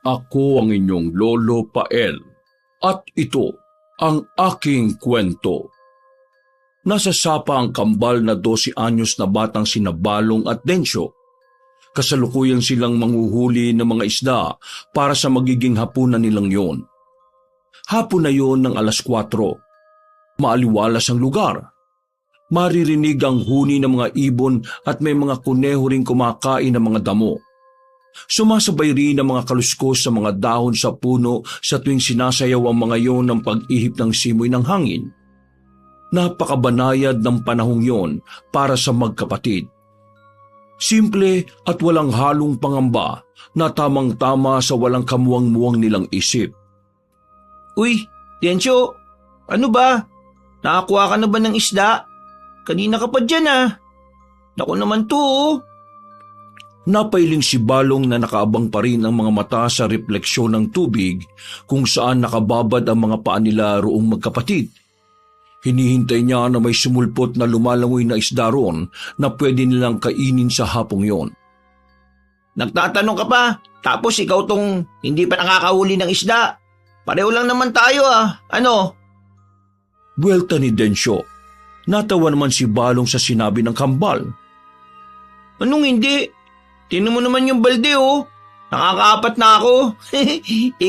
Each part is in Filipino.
Ako ang inyong Lolo Pael at ito ang aking kwento. Nasa sapa ang kambal na 12 anyos na batang sina Balong at Densyo. Kasalukuyan silang manghuhuli ng mga isda para sa magiging hapunan nilang yon. Hapon na yon ng 4:00. Maaliwalas ang lugar. Maririnig ang huni ng mga ibon at may mga kuneho ring kumakain ng mga damo. Sumasabay rin ang mga kaluskos sa mga dahon sa puno sa tuwing sinasayaw ang mga yon ng pag-ihip ng simoy ng hangin. Napakabanayad ng panahong yon para sa magkapatid. Simple at walang halong pangamba na tamang-tama sa walang kamuwang-muwang nilang isip. Uy, Densyo, ano ba? Nakakuha ka na ba ng isda? Kanina ka pa dyan Naku naman to Napailing si Balong na nakaabang pa rin ang mga mata sa refleksyon ng tubig kung saan nakababad ang mga paa nila roong magkapatid. Hinihintay niya na may sumulpot na lumalangoy na isda roon na pwede nilang kainin sa hapong yon. Nagtatanong ka pa, tapos ikaw tong hindi pa nakakahuli ng isda. Pareho lang naman tayo Ano? Buwelta ni Densyo. Natawa naman si Balong sa sinabi ng kambal. Anong hindi? Tingnan mo naman yung balde Nakakaapat na ako.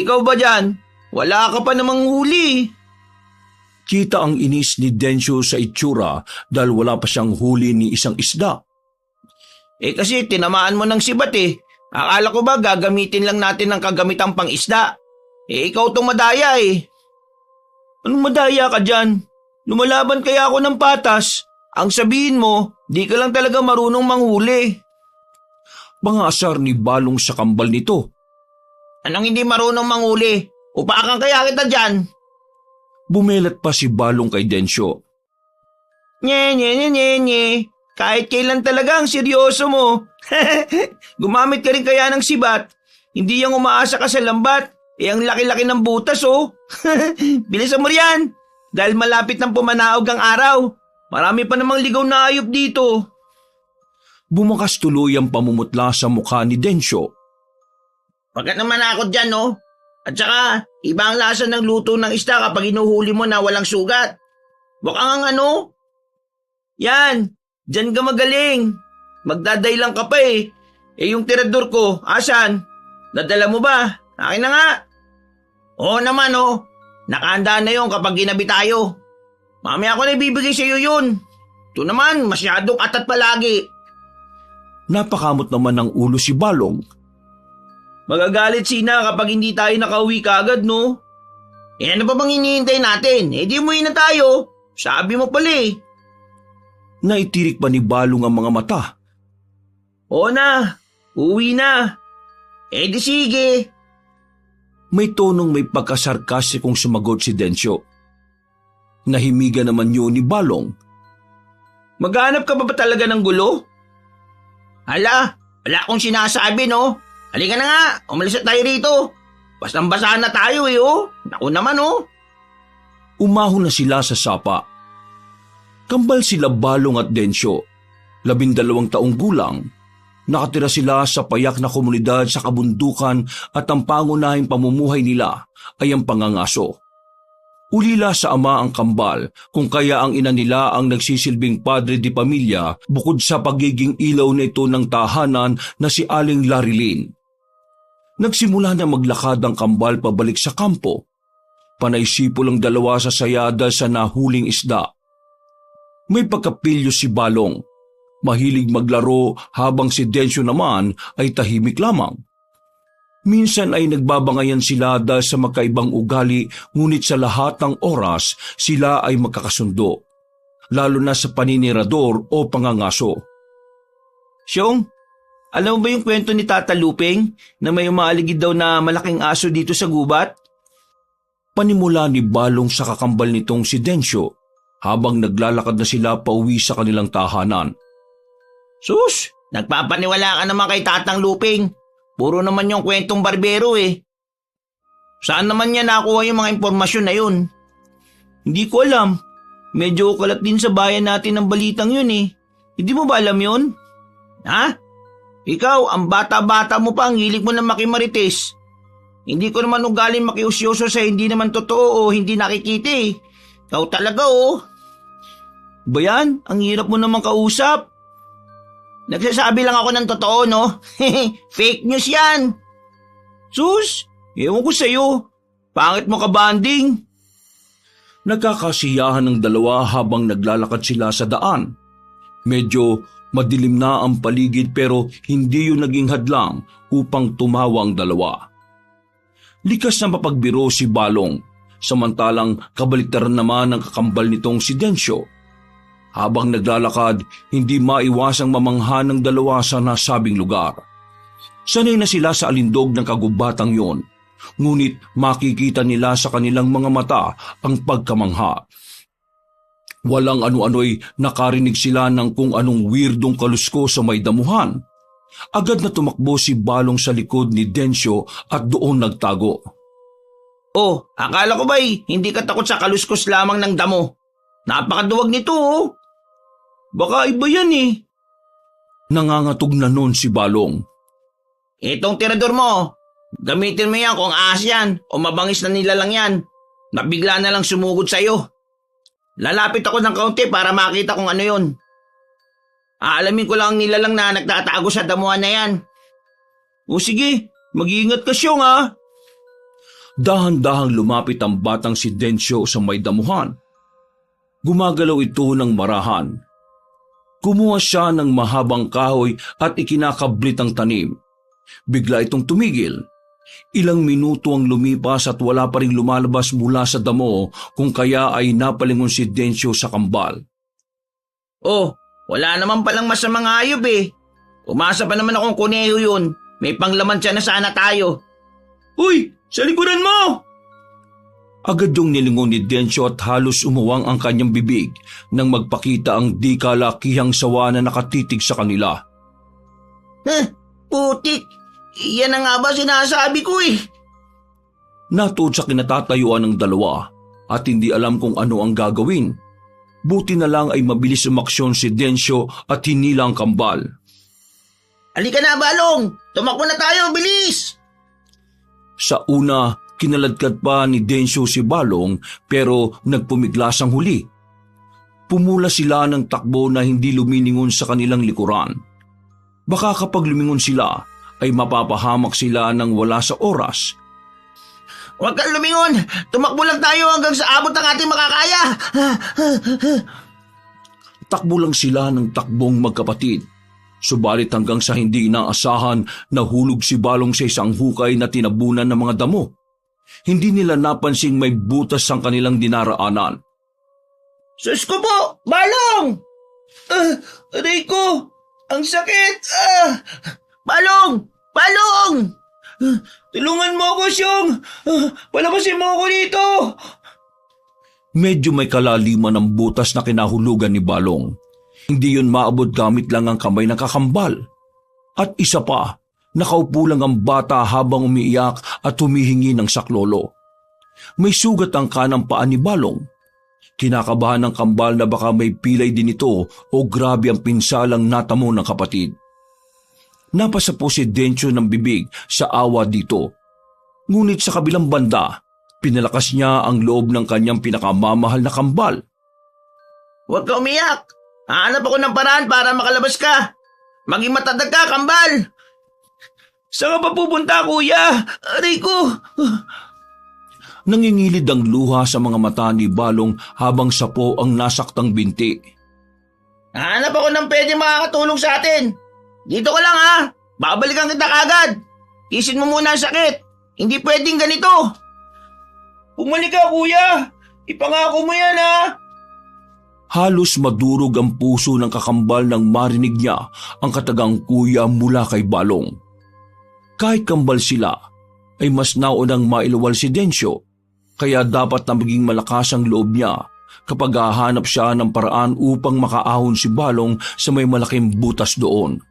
Ikaw ba dyan? Wala ka pa namang huli. Kita ang inis ni Densyo sa itsura dahil wala pa siyang huli ni isang isda. Kasi tinamaan mo ng sibat Akala ko ba gagamitin lang natin ng kagamitang pang isda? Ikaw tong madaya Anong madaya ka dyan? Lumalaban kaya ako ng patas. Ang sabihin mo, di ka lang talaga marunong manghuli. Pangasar ni Balong sa kambal nito. Anong hindi marunong manghuli? Upakan kaya kita dyan. Bumelat pa si Balong kay Densyo. Nye. Kahit kailan talaga ang seryoso mo. Gumamit ka rin kaya ng sibat. Hindi yung umaasa ka sa lambat. Ang laki-laki ng butas Bilisan mo riyan. Dahil malapit nang pumanaog ang araw. Marami pa namang ligaw na ayop dito. Bumakas tuloy ang pamumutla sa mukha ni Densyo. Wag ka naman ako dyan At saka, iba ang lasa ng luto ng isda kapag inuhuli mo na walang sugat. Wag kang Yan, dyan ka magaling. Magdaday lang ka pa yung tirador ko, asan? Nadala mo ba? Akin na nga. Oo naman Nakahanda na yon kapag ginabi tayo. Mamaya ako na ibibigay sa iyo yun. Ito naman, masyadong atat palagi. Napakamot naman ng ulo si Balong. Magagalit si Ina kapag hindi tayo nakauwi kaagad, no? Ano pa bang hinihintay natin? Di umuwi na tayo. Sabi mo pala Naitirik pa ni Balong ang mga mata. Oo na, uwi na. Di sige. May tonong may pagkasarkasikong sumagot si Densyo. Nahimiga naman yun ni Balong. Maghanap ka ba talaga ng gulo? Hala, wala akong sinasabi Halika na nga, umalis na tayo rito. Basang-basa na tayo Naku naman Umahon na sila sa sapa. Kambal sila Balong at Densyo. 12 taong gulang. Nakatira sila sa payak na komunidad sa kabundukan at ang pangunahing pamumuhay nila ay ang pangangaso. Ulila sa ama ang kambal kung kaya ang ina nila ang nagsisilbing padre di pamilya bukod sa pagiging ilaw na ito ng tahanan na si Aling Larilyn. Nagsimula na maglakad ang kambal pabalik sa kampo. Panaysipo lang dalawa sa sayada sa nahuling isda. May pagkapilyo si Balong. Mahilig maglaro habang si Densyo naman ay tahimik lamang. Minsan ay nagbabangayan sila dahil sa magkaibang ugali ngunit sa lahat ng oras sila ay magkakasundo. Lalo na sa paninirador o pangangaso. Siyong, alam mo ba yung kwento ni Tata Luping na may umaaligid daw na malaking aso dito sa gubat? Panimula ni Balong sa kakambal nitong si Densyo habang naglalakad na sila pauwi sa kanilang tahanan. Sus, nagpapaniwala ka naman kay Tatang Luping. Puro naman yung kwentong barbero Saan naman niya nakuha yung mga impormasyon na yun? Hindi ko alam. Medyo kalat din sa bayan natin ang balitang yun Hindi mo ba alam yun? Ha? Ikaw, ang bata-bata mo pa, ang hilig mo na makimarites. Hindi ko naman ugaling makiusyoso sa hindi naman totoo o hindi nakikita eh. Ikaw talaga oh. Bayan, ang hirap mo naman kausap. Nagsasabi lang ako ng totoo, no? Fake news yan. Sus, ewan ko sa'yo. Pangit mo ka banding. Nagkakasiyahan ng dalawa habang naglalakad sila sa daan. Medyo madilim na ang paligid pero hindi yun naging hadlang upang tumawa ang dalawa. Likas na mapagbiro si Balong, samantalang kabaliktaran naman ang kakambal nitong si Densyo. Habang naglalakad, hindi maiwasang mamangha ng dalawa sa nasabing lugar. Sanay na sila sa alindog ng kagubatang yon, ngunit makikita nila sa kanilang mga mata ang pagkamangha. Walang ano-ano'y nakarinig sila ng kung anong weirdong kalusko sa may damuhan. Agad na tumakbo si Balong sa likod ni Densyo at doon nagtago. Oh, akala ko ba'y hindi ka takot sa kaluskos lamang ng damo? Napakaduwag nito oh. Baka iba yan eh. Nangangatog na noon si Balong. Itong tirador mo, gamitin mo yan kung ahas yan o mabangis na nilalang yan. Nabigla na lang sumugod sa'yo. Lalapit ako ng kaunti para makita kung ano yun. Aalamin ko lang ang nilalang na nagtatago sa damuhan na yan. O sige, mag-iingat ka Syong ha. Dahan-dahang lumapit ang batang si Densyo sa may damuhan. Gumagalaw ito ng marahan. Kumuha siya ng mahabang kahoy at ikinakablit ang tanim. Bigla itong tumigil. Ilang minuto ang lumipas at wala pa ring lumalabas mula sa damo kung kaya ay napalingon si Densyo sa kambal. Oh, wala naman palang masamang hayop eh. Umasa pa naman akong kuneho yun. May panglaman siya na sana tayo. Uy, sa likuran mo! Agad yung nilingon ni Densyo at halos umuwang ang kanyang bibig nang magpakita ang di kalakihang sawa na nakatitig sa kanila. Putik! Yan na nga ba sinasabi ko eh. Natuod sa kinatatayuan ng dalawa at hindi alam kung ano ang gagawin. Buti na lang ay mabilis umaksyon si Densyo at hinila ang kambal. Halika na Balong! Tumakbo na tayo, bilis! Sa una, kinaladkad pa ni Densyo si Balong pero nagpumiglas ang huli. Pumula sila ng takbo na hindi lumilingon sa kanilang likuran. Baka kapag lumingon sila, ay mapapahamak sila ng wala sa oras. Huwag kang lumingon! Tumakbo lang tayo hanggang sa abot ng ating makakaya! Takbo lang sila ng takbong magkapatid. Subalit hanggang sa hindi inaasahan, nahulog si Balong sa isang hukay na tinabunan ng mga damo. Hindi nila napansing may butas ang kanilang dinaraanan. Sus ko po! Balong! Aray ko! Ang sakit! Balong! Balong! Tulungan mo ako, Syong! Palabasin mo ako dito! Medyo may kalaliman ang butas na kinahulugan ni Balong. Hindi yun maabot gamit lang ang kamay ng kakambal. At isa pa, nakaupo lang ang bata habang umiiyak at humihingi ng saklolo. May sugat ang kanang paa ni Balong. Kinakabahan ng kambal na baka may pilay din ito o grabe ang pinsalang natamo ng kapatid. Napasa po si Densyo ng bibig sa awa dito. Ngunit sa kabilang banda, pinalakas niya ang loob ng kanyang pinakamamahal na kambal. Huwag ka umiyak! Hahanap ako ng paraan para makalabas ka! Maging matatag ka, kambal! Saan ka pa pupunta, kuya? Aray ko! Nangingilid ang luha sa mga mata ni Balong habang sapo ang nasaktang binti. Hahanap ako ng pwede makakatulong sa atin. Dito ka lang ha. Babalikan kita kagad. Tisin mo muna ang sakit. Hindi pwedeng ganito. Bumalik ka, kuya. Ipangako mo yan ha. Halos madurog ang puso ng kakambal nang marinig niya ang katagang kuya mula kay Balong. Kahit kambal sila, ay mas naunang mailawal si Densyo, kaya dapat na maging malakas ang loob niya kapag hahanap siya ng paraan upang makaahon si Balong sa may malaking butas doon.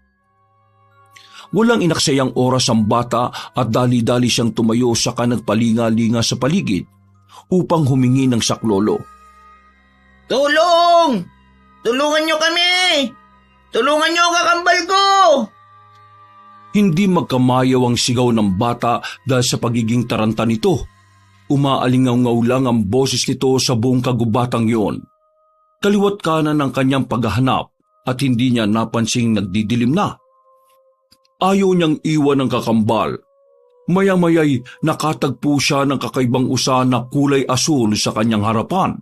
Walang inaksayang oras ang bata at dali-dali siyang tumayo saka nagpalinga-linga sa paligid upang humingi ng saklolo. Tulong! Tulungan niyo kami! Tulungan niyo ang kakambal ko! Hindi magkamayaw ang sigaw ng bata dahil sa pagiging taranta nito. Umaalingaw-ngaw lang ang boses nito sa buong kagubatang yon. Kaliwat kanan ang kanyang paghahanap at hindi niya napansing nagdidilim na. Ayaw niyang iwan ang kakambal. Maya-maya'y nakatagpo siya ng kakaibang usa na kulay asul sa kanyang harapan.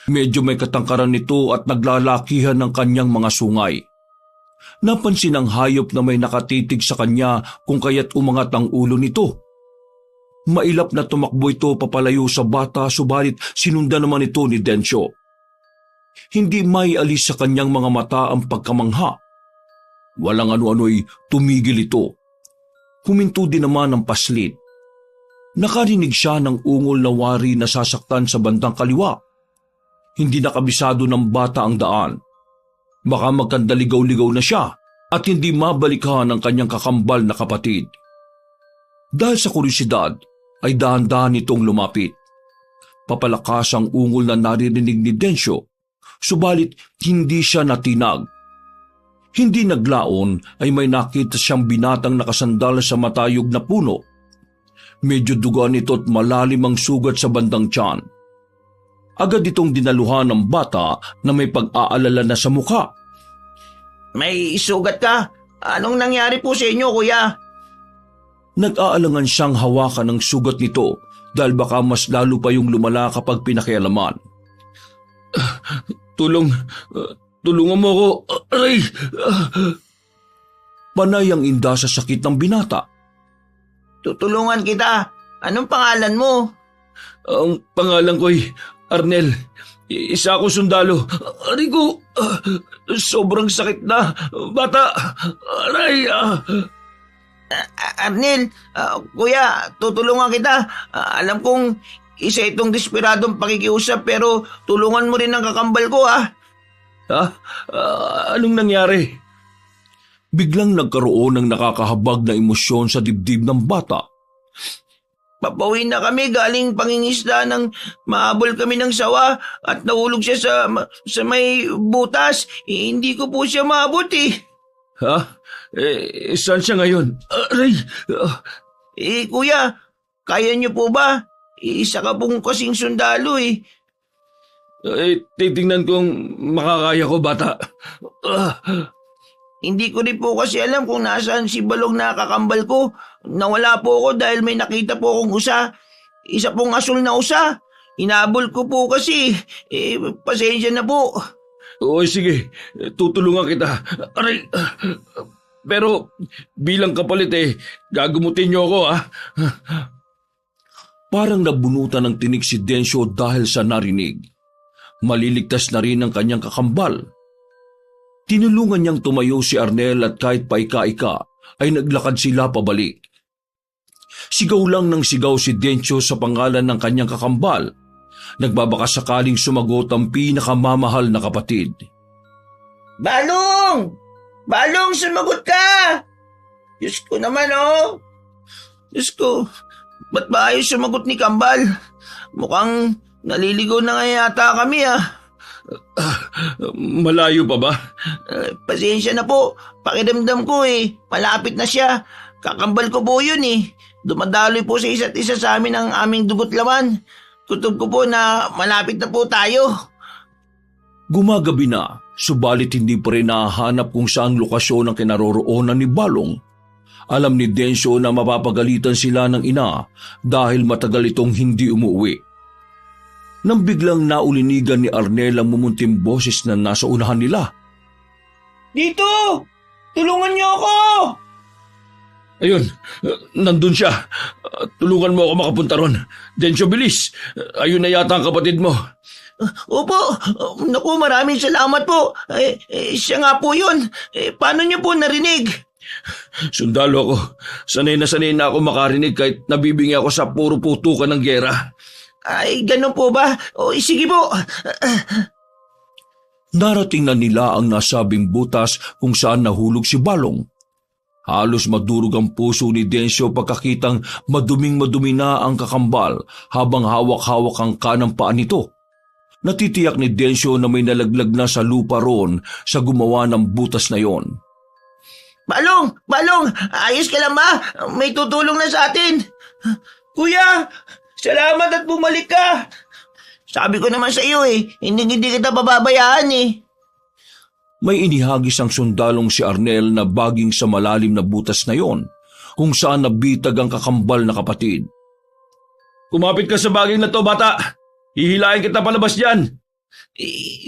Medyo may katangkaran nito at naglalakihan ng kanyang mga sungay. Napansin ng hayop na may nakatitig sa kanya kung kaya't umangat ang ulo nito. Mailap na tumakbo ito papalayo sa bata subalit sinundan naman ito ni Densyo. Hindi may alis sa kanyang mga mata ang pagkamangha. Walang ano-ano'y tumigil ito. Huminto din naman ang paslit. Nakarinig siya ng ungol na wari na sasaktan sa bandang kaliwa. Hindi nakabisado ng bata ang daan. Baka magkandaligaw-ligaw na siya at hindi mabalikan ang kanyang kakambal na kapatid. Dahil sa kuryosidad ay dahan-dahan itong lumapit. Papalakas ang ungol na naririnig ni Densyo, subalit hindi siya natinag. Hindi naglaon ay may nakita siyang binatang nakasandal sa matayog na puno. Medyo dugaan ito at malalim ang sugat sa bandang tiyan. Agad itong dinaluhan ng bata na may pag-aalala na sa mukha. May sugat ka? Anong nangyari po sa inyo, kuya? Nag-aalangan siyang hawakan ng sugat nito dahil baka mas lalo pa yung lumala kapag pinakialaman. Tulungan mo ako. Aray! Panay ang inda sa sakit ng binata. Tutulungan kita. Anong pangalan mo? Ang pangalan ko'y Arnel. Isa ako sundalo. Aray ko! Sobrang sakit na. Bata! Aray! Arnel, kuya, tutulungan kita. Alam kong isa itong desperadong pakikiusap pero tulungan mo rin ang kakambal ko, ha? Anong nangyari? Biglang nagkaroon ng nakakahabag na emosyon sa dibdib ng bata. Papauwi na kami galing pangingisda nang mahabol kami ng sawa at nahulog siya sa may butas. Hindi ko po siya maabot eh. Saan siya ngayon? Aray! Kuya, kaya niyo po ba? Isa ka pong kasing sundalo eh. Titingnan kung makakaya ko, bata. Hindi ko rin po kasi alam kung nasaan si Balong na kakambal ko. Nawala po ako dahil may nakita po akong usa. Isa pong asul na usa. Inabol ko po kasi. Pasensya na po. Oo, sige. Tutulungan kita. Aray! Pero bilang kapalit gagumutin niyo ako, ha? Parang nabunutan ng tinik si Densyo dahil sa narinig. Maliligtas na rin ang kanyang kakambal. Tinulungan niyang tumayo si Arnel at kahit paika-ika ay naglakad sila pabalik. Sigaw lang ng sigaw si Densyo sa pangalan ng kanyang kakambal. Nagbabaka sakaling sumagot ang pinakamamahal na kapatid. Balong! Balong, sumagot ka! Diyos ko naman, oh! Diyos ko, ba't ba ayaw sumagot ni Kambal? Mukhang naliligaw na nga yata kami, Malayo pa ba? Pasensya na po. Pakiramdam ko malapit na siya. Kakambal ko po yun Dumadaloy po sa isa't isa sa amin ang aming dugot laman. Kutob ko po na malapit na po tayo. Gumagabi na, subalit hindi pa rin nahahanap kung saang lokasyon ang kinaroroonan ni Balong. Alam ni Densyo na mapapagalitan sila ng ina dahil matagal itong hindi umuwi. Nang biglang naulinigan ni Arnel ang mumunting boses na nasa unahan nila. Dito! Tulungan niyo ako! Ayun, nandun siya. Tulungan mo ako makapunta ron. Densyo, bilis. Ayun na yata ang kapatid mo. Opo. Naku, maraming salamat po. Siya nga po yun. Paano niyo po narinig? Sundalo ako. Sanay na ako makarinig kahit nabibingi ako sa puro putukan ng gera. Ay, ganun po ba? Sige po. Narating na nila ang nasabing butas kung saan nahulog si Balong. Halos madurog ang puso ni Densyo pagkakitang maduming-madumi na ang kakambal habang hawak-hawak ang kanang paa nito. Natitiyak ni Densyo na may nalaglag na sa lupa roon sa gumawa ng butas na yon. Balong! Balong! Ayos ka lang ba? May tutulong na sa atin. Kuya! Salamat at bumalik ka! Sabi ko naman sa iyo hindi kita pababayaan May inihagis ang sundalong si Arnel na baging sa malalim na butas na yon, kung saan nabitag ang kakambal na kapatid. Kumapit ka sa baging na to, bata. Hihilain kita palabas dyan.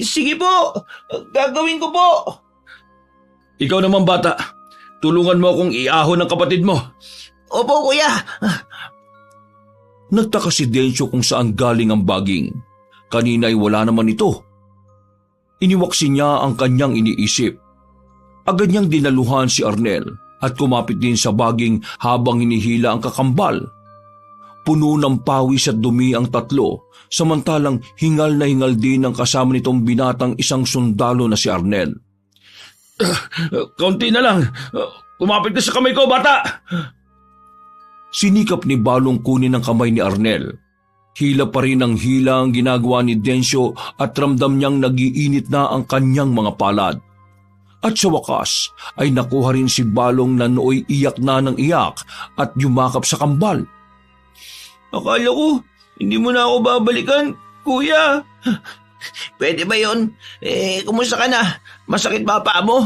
Sige po, gagawin ko po. Ikaw naman, bata. Tulungan mo akong iahon ng kapatid mo. Opo, kuya. Nagtaka si Densyo kung saan galing ang baging. Kanina ay wala naman ito. Iniwaksi niya ang kanyang iniisip. Agad niyang dinaluhan si Arnel at kumapit din sa baging habang hinihila ang kakambal. Puno ng pawis at dumi ang tatlo, samantalang hingal na hingal din ang kasama nitong binatang isang sundalo na si Arnel. Kaunti na lang. Kumapit ka sa kamay ko, bata! Sinikap ni Balong kunin ang kamay ni Arnel. Hila pa rin ang hila ang ginagawa ni Densyo at ramdam niyang nagiinit na ang kanyang mga palad. At sa wakas ay nakuha rin si Balong na nooy iyak na ng iyak at yumakap sa kambal. Akala ko, hindi mo na ako babalikan, kuya. Pwede ba yun? Kumusta ka na? Masakit ba paa mo?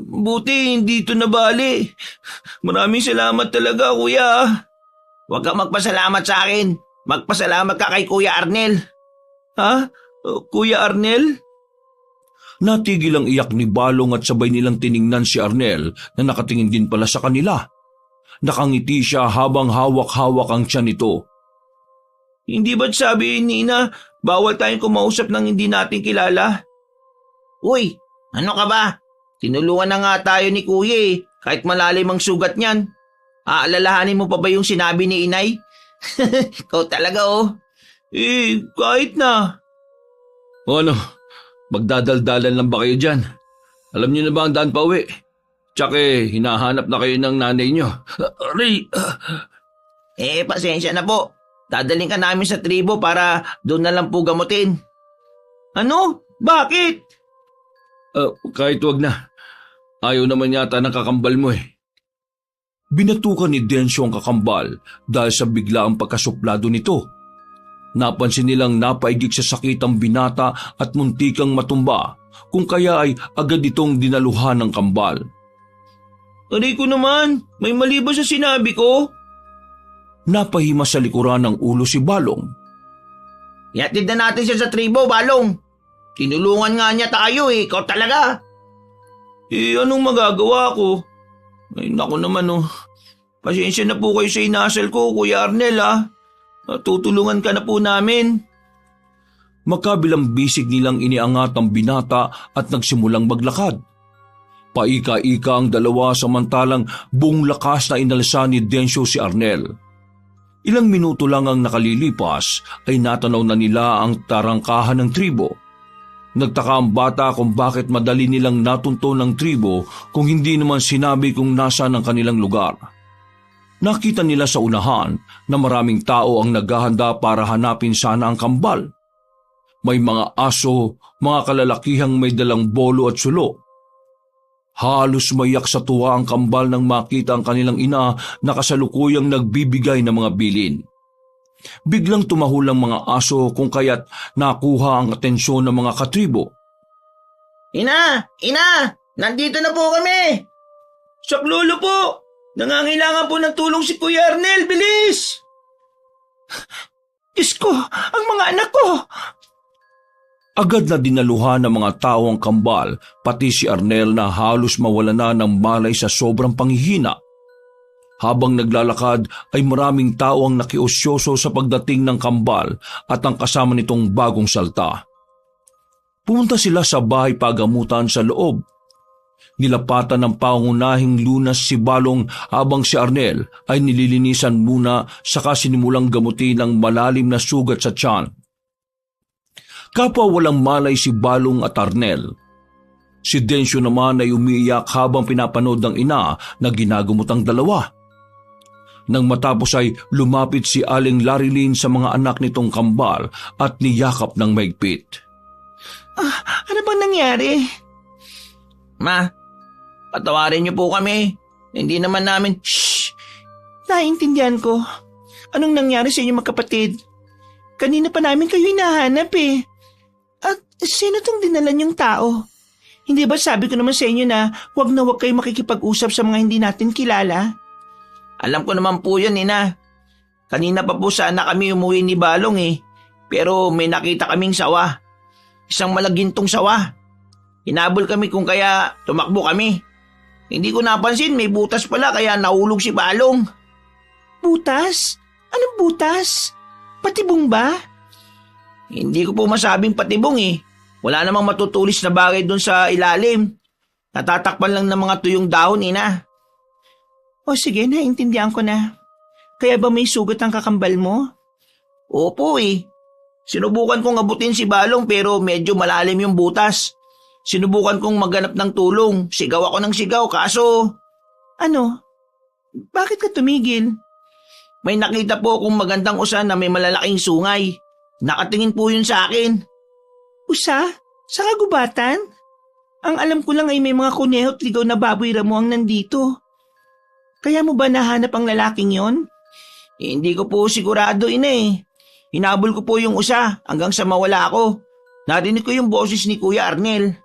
Buti hindi ito nabali. Maraming salamat talaga, kuya. Huwag kang magpasalamat sa akin. Magpasalamat ka kay Kuya Arnel. Ha? Kuya Arnel? Natigil ang iyak ni Balong at sabay nilang tiningnan si Arnel na nakatingin din pala sa kanila. Nakangiti siya habang hawak-hawak ang tiyan nito. Hindi ba't sabi ni Ina, bawal tayong kumausap ng hindi natin kilala? Uy, ano ka ba? Tinulungan na nga tayo ni Kuya kahit malalim ang sugat niyan. Aalalahanin mo pa ba yung sinabi ni Inay? Ikaw talaga kahit na. O ano, magdadaldalan lang ba kayo dyan? Alam niyo na ba ang daan pa uwi? Tsaka hinahanap na kayo ng nanay niyo. Aray! Pasensya na po. Dadaling ka namin sa tribo para doon na lang po gamutin. Ano? Bakit? Kahit wag na. Ayaw naman yata ng kakambal mo Binatukan ni Densyo ang kakambal dahil sa biglaang pagkasuplado nito. Napansin nilang napaigik sa sakit ang binata at muntikang matumba, kung kaya ay agad itong dinaluhan ng kambal. Aray ko naman, may mali ba sa sinabi ko? Napahima sa likuran ng ulo si Balong. Ihatid na natin siya sa tribo, Balong. Tinulungan nga niya tayo ikaw talaga. Anong magagawa ko? Ay, naku naman Pasensya na po kayo sa inasal ko, Kuya Arnel Tutulungan ka na po namin. Magkabilang bisig nilang iniangat ang binata at nagsimulang maglakad. Paika-ika ang dalawa samantalang buong lakas na inalsa ni Densyo si Arnel. Ilang minuto lang ang nakalilipas ay natanaw na nila ang tarangkahan ng tribo. Nagtaka ang bata kung bakit madali nilang natunto ng tribo kung hindi naman sinabi kung nasaan ang kanilang lugar. Nakita nila sa unahan na maraming tao ang naghahanda para hanapin sana ang kambal. May mga aso, mga kalalakihang may dalang bolo at sulo. Halos mayak sa tuwa ang kambal nang makita ang kanilang ina na kasalukuyang nagbibigay ng mga bilin. Biglang tumahol ang mga aso kung kaya't nakuha ang atensyon ng mga katribo. Ina! Nandito na po kami! Saklolo po! Nangangailangan po ng tulong si Kuya Arnel, bilis! Diyos ko, ang mga anak ko! Agad na dinaluhan ng mga tao ang kambal, pati si Arnel na halos mawala na ng malay sa sobrang panghihina. Habang naglalakad ay maraming tao ang nakiusyoso sa pagdating ng kambal at ang kasama nitong bagong salta. Pumunta sila sa bahay pagamutan sa loob. Nilapatan ng pangunahing lunas si Balong habang si Arnel ay nililinisan muna saka sinimulang gamutin ang malalim na sugat sa tiyan. Kapwa walang malay si Balong at Arnel. Si Densyo naman ay umiiyak habang pinapanood ng ina na ginagumot ang dalawa. Nang matapos ay lumapit si Aling Larilyn sa mga anak nitong kambal at niyakap ng maigpit. Ano bang nangyari? Ma, Patawarin niyo po kami. Hindi naman namin... Shh! Naiintindihan ko. Anong nangyari sa inyo magkapatid? Kanina pa namin kayo hinahanap eh. At sino tong dinala niyong tao? Hindi ba sabi ko naman sa inyo na huwag kayo makikipag-usap sa mga hindi natin kilala? Alam ko naman po yun, Ina. Kanina pa po sana kami umuwi ni Balong eh. Pero may nakita kaming sawa. Isang malagintong sawa. Hinabol kami kung kaya tumakbo kami. Hindi ko napansin may butas pala kaya nahulog si Balong. Butas? Anong butas? Patibong ba? Hindi ko po masabing patibong eh. Wala namang matutulis na bagay doon sa ilalim. Natatakpan lang ng mga tuyong dahon, Ina. O sige, naintindihan ko na. Kaya ba may sugat ang kakambal mo? Opo eh. Sinubukan kong abutin si Balong pero medyo malalim yung butas. Sinubukan kong maghanap ng tulong. Sigaw ako ng sigaw kaso... Ano? Bakit ka tumigil? May nakita po akong magandang usa na may malalaking sungay. Nakatingin po yun sa akin. Usa? Sa kagubatan? Ang alam ko lang ay may mga kuneho at ligaw na baboy ramo ang nandito. Kaya mo ba nahanap ang lalaking yon? Hindi ko po sigurado, Ina eh. Hinabol ko po yung usa hanggang sa mawala ako. Narinig ko yung boses ni Kuya Arnel.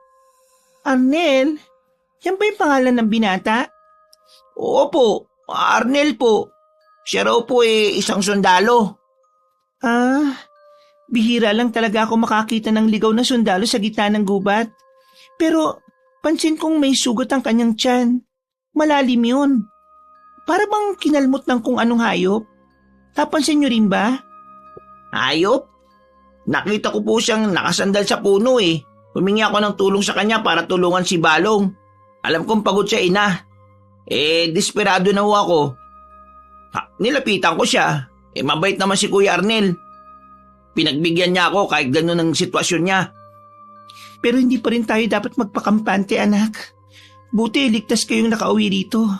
Arnel? Yan ba yung pangalan ng binata? Oo po, Arnel po. Siya raw po isang sundalo. Bihira lang talaga ako makakita ng ligaw na sundalo sa gitna ng gubat. Pero pansin kong may sugat ang kanyang tiyan. Malalim yun. Para bang kinalmot ng kung anong hayop. Napansin niyo rin ba? Hayop? Nakita ko po siyang nakasandal sa puno eh. Humingi ako ng tulong sa kanya para tulungan si Balong. Alam kong pagod siya, Ina. Desperado na ho ako. Nilapitan ko siya. Mabait naman si Kuya Arnel. Pinagbigyan niya ako kahit gano'n ang sitwasyon niya. Pero hindi pa rin tayo dapat magpakampante, anak. Buti ligtas kayong nakauwi rito.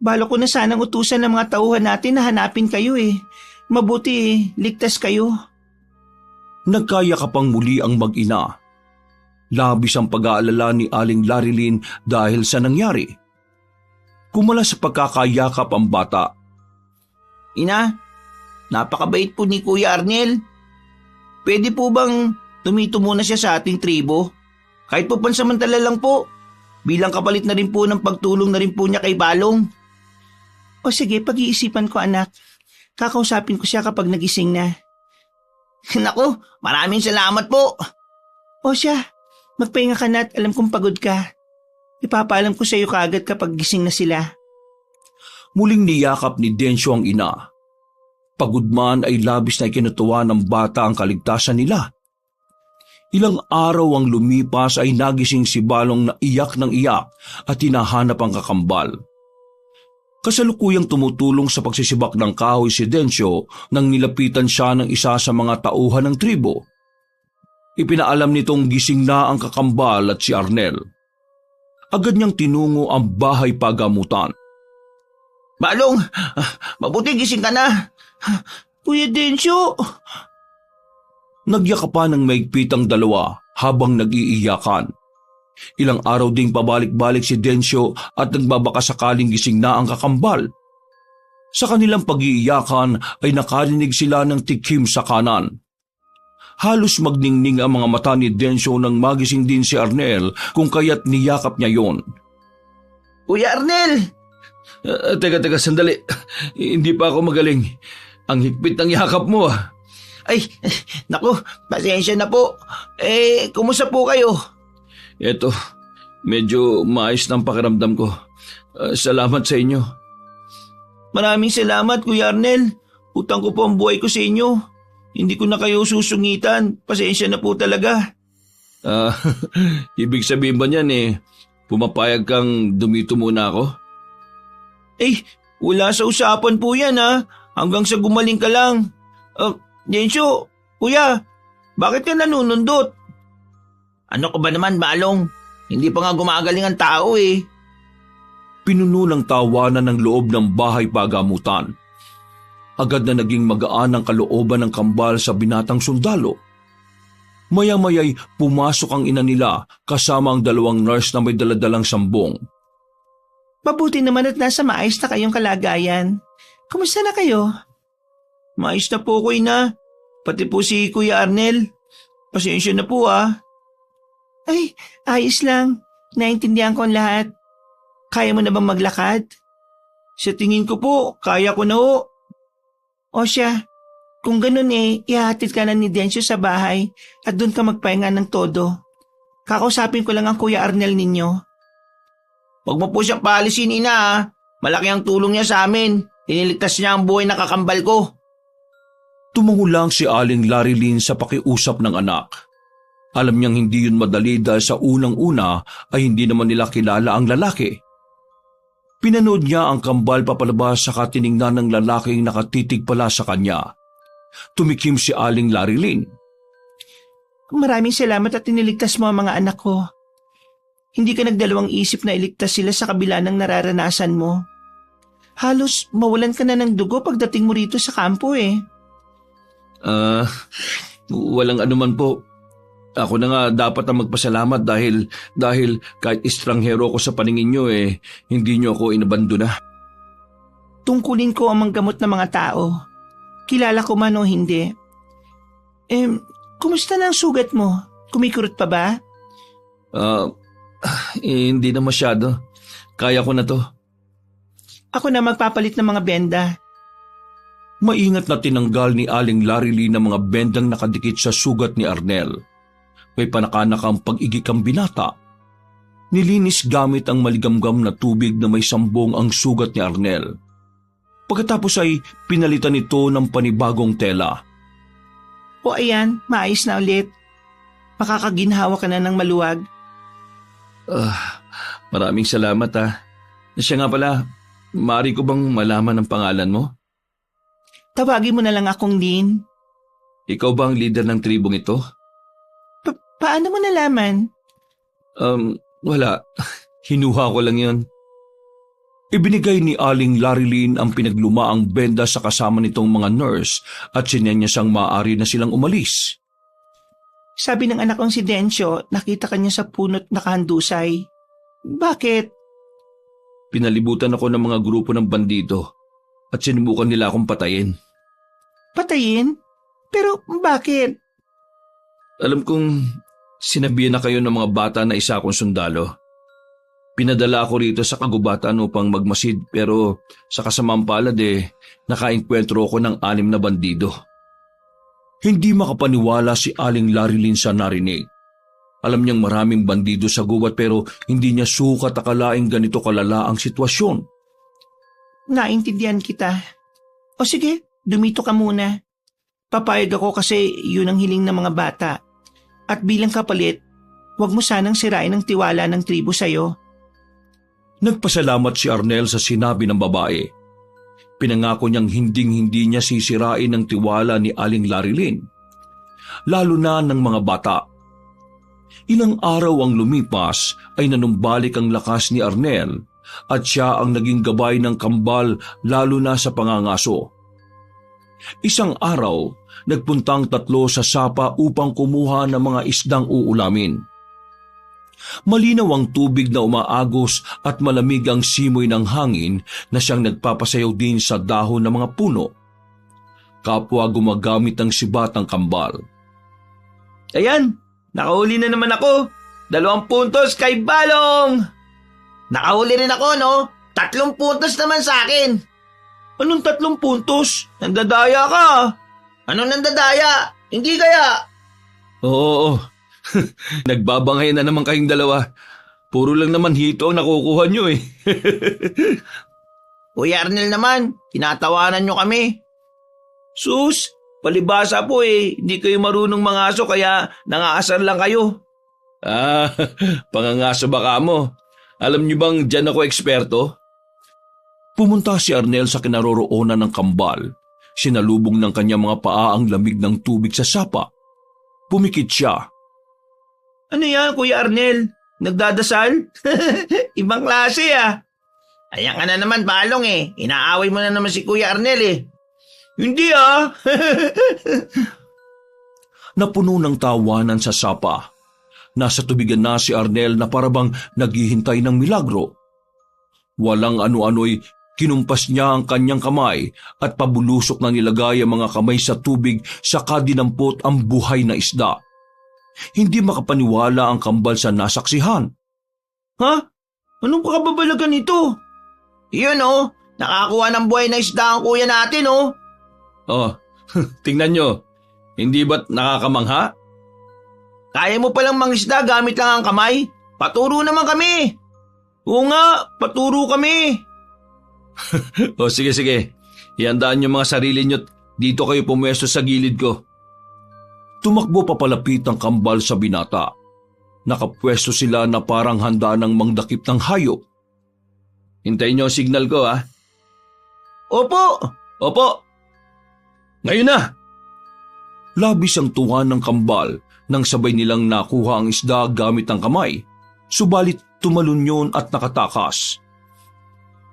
Balo ko na sanang utusan ng mga tauhan natin na hanapin kayo eh. Mabuti ligtas kayo. Nagkayakapang muli ang mag-ina. Labis ang pag-aalala ni Aling Larilyn dahil sa nangyari. Kumala sa pagkakayakap ang bata. Ina, napakabait po ni Kuya Arnel. Pwede po bang tumito muna siya sa ating tribo? Kahit po pansamantala lang po. Bilang kapalit na rin po ng pagtulong na rin po niya kay Balong. O sige, pag-iisipan ko anak. Kakausapin ko siya kapag nagising na. Naku, maraming salamat po. O siya, magpahinga ka na at alam kong pagod ka. Ipapaalam ko sa iyo kaagad kapag gising na sila. Muling niyakap ni Densyo ang ina. Pagod man ay labis na ikinutuwa ng bata ang kaligtasan nila. Ilang araw ang lumipas ay nagising si Balong na iyak ng iyak at hinahanap ang kakambal. Kasalukuyang tumutulong sa pagsisibak ng kahoy si Densyo nang nilapitan siya ng isa sa mga tauhan ng tribo. Ipinaalam nitong gising na ang kakambal at si Arnel. Agad niyang tinungo ang bahay pagamutan. Balong, mabuti gising ka na. Kuya Densyo! Nagyakapan ng maigpit ang dalawa habang nag-iiyakan. Ilang araw ding pabalik-balik si Densyo at nagbabaka sakaling gising na ang kakambal. Sa kanilang pag-iiyakan ay nakarinig sila ng tikim sa kanan. Halos magningning ang mga mata ni Densyo nang magising din si Arnel kung kaya't niyakap niya yon. Kuya Arnel! Teka, sandali. Hindi pa ako magaling. Ang higpit ng yakap mo ah. Ay, naku, pasensya na po. Kumusta po kayo? Eto, medyo maayos ng pakiramdam ko. Salamat sa inyo. Maraming salamat, Kuya Arnel. Utang ko po ang buhay ko sa inyo. Hindi ko na kayo susungitan. Pasensya na po talaga. Ibig sabihin ba niyan pumapayag kang dumito muna ako? Wala sa usapan po yan ha. Hanggang sa gumaling ka lang. Densyo, Kuya, bakit ka nanunundot? Ano ka ba naman, Balong? Hindi pa nga gumagaling ang tao eh. Pinuno ng tawanan ng loob ng bahay pagamutan. Agad na naging magaan ang kalooban ng kambal sa binatang sundalo. Maya-maya'y pumasok ang ina nila kasama ang 2 nurse na may daladalang sambong. Mabuti naman at nasa maayos na kayong kalagayan. Kumusta na kayo? Mais na po ko, ina. Pati po si Kuya Arnel. Pasensya na po ah. Ay, ayos lang. Naintindihan ko ang lahat. Kaya mo na bang maglakad? Sa tingin ko po, kaya ko na ho. O siya, kung ganun ihahatid ka na ni Densyo sa bahay at doon ka magpahinga ng todo. Kakausapin ko lang ang Kuya Arnel ninyo. Huwag mo po siyang paalisin, ina ah. Malaki ang tulong niya sa amin. Iniligtas niya ang buhay na kakambal ko. Tumango lang si Aling Larilyn sa pakiusap ng anak. Alam niyang hindi yun madali dahil sa unang-una ay hindi naman nila kilala ang lalaki. Pinanood niya ang kambal papalabas sa tiningnan ng lalaking nakatitig pala sa kanya. Tumikim si Aling Larilyn. Maraming salamat at iniligtas mo ang mga anak ko. Hindi ka nagdalawang isip na iligtas sila sa kabila ng nararanasan mo. Halos mawalan ka na ng dugo pagdating mo rito sa kampo Walang anuman po. Ako na nga dapat na magpasalamat dahil kahit estranghero ko sa paningin niyo hindi niyo ako inabandona. Tungkulin ko ang manggamot ng mga tao. Kilala ko man o hindi. Kumusta na ang sugat mo? Kumikurot pa ba? Hindi na masyado. Kaya ko na to. Ako na magpapalit ng mga benda. Maingat na tinanggal ni Aling Larilyn ang mga bendang nakadikit sa sugat ni Arnel. May panakanakang pag-igik ang binata. Nilinis gamit ang maligamgam na tubig na may sambong ang sugat ni Arnel. Pagkatapos ay pinalitan nito ng panibagong tela. O ayan, maayos na ulit. Makakaginhawa ka na ng maluwag. Maraming salamat Siya nga pala, maaari ko bang malaman ang pangalan mo? Tawagin mo na lang akong Lynn. Ikaw ba ang leader ng tribong ito? Paano mo nalaman? Wala. Hinuha ko lang yon. Ibinigay ni Aling Larilyn ang pinaglumaang benda sa kasama nitong mga nurse at sinenya siyang maaari na silang umalis. Sabi ng anak kong si Densyo, nakita kanya sa punot nakahandusay. Bakit? Pinalibutan ako ng mga grupo ng bandido at sinubukan nila akong patayin. Patayin? Pero bakit? Alam kong sinabihan na kayo ng mga bata na isa akong sundalo. Pinadala ako rito sa kagubatan upang magmasid pero sa kasamang palad nakaengkwentro ako ng 6 na bandido. Hindi makapaniwala si Aling Larilyn sa narinig. Alam niyang maraming bandido sa gubat pero hindi niya sukat akalaing ganito kalala ang sitwasyon. Naintindihan kita. O sige, dumito ka muna. Papayag ako kasi yun ang hiling ng mga bata. At bilang kapalit, huwag mo sanang sirain ang tiwala ng tribo sa'yo. Nagpasalamat si Arnel sa sinabi ng babae. Pinangako niyang hinding-hindi niya sisirain ang tiwala ni Aling Larilyn, lalo na ng mga bata. Ilang araw ang lumipas ay nanumbalik ang lakas ni Arnel at siya ang naging gabay ng kambal lalo na sa pangangaso. Isang araw, nagpuntang 3 sa sapa upang kumuha ng mga isdang uulamin. Malinaw ang tubig na umaagos at malamig ang simoy ng hangin na siyang nagpapasayaw din sa dahon ng mga puno. Kapwa gumagamit ng sibat ang kambal. Ayan, nakahuli na naman ako. 2 puntos kay Balong. Nakahuli rin ako, no? 3 puntos naman sa akin. Anong 3 puntos? Nandadaya ka. Anong nandadaya? Hindi kaya? Oo. Nagbabangay na naman kayong dalawa. Puro lang naman hito ang nakukuha nyo Kuya Arnel naman, tinatawanan nyo kami. Sus, palibasa po hindi kayo marunong mangaso kaya nangaasar lang kayo. Pangangaso ba ka mo? Alam nyo bang dyan ako eksperto? Pumunta si Arnel sa kinaroroonan ng kambal. Sinalubong ng kanyang mga paa ang lamig ng tubig sa sapa. Pumikit siya. Ano yan, Kuya Arnel? Nagdadasal? Ibang klase Ayan ka na naman, Balong Inaaway mo na naman si Kuya Arnel Hindi na puno ng tawanan sa sapa. Nasa tubigan na si Arnel na parabang naghihintay ng milagro. Walang ano-ano'y kinumpas niya ang kanyang kamay at pabulusok na nilagay ang mga kamay sa tubig saka dinampot ang buhay na isda. Hindi makapaniwala ang kambal sa nasaksihan. Ha? Anong pakababalagan ito? Iyon oh, nakakuha ng buhay na isda ang kuya natin oh. Oh, tingnan nyo. Hindi ba't nakakamangha? Kaya mo palang mangisda gamit lang ang kamay? Paturo naman kami. Oo nga, paturo kami. O sige. Ihandaan nyo mga sarili nyo. Dito kayo pumwesto sa gilid ko. Tumakbo papalapit ang kambal sa binata. Nakapwesto sila na parang handa ng mangdakip ng hayop. Hintayin nyo ang signal ko, ha? Opo. Ngayon na! Labis ang tuwa ng kambal nang sabay nilang nakuha ang isda gamit ang kamay, subalit tumalon yun at nakatakas.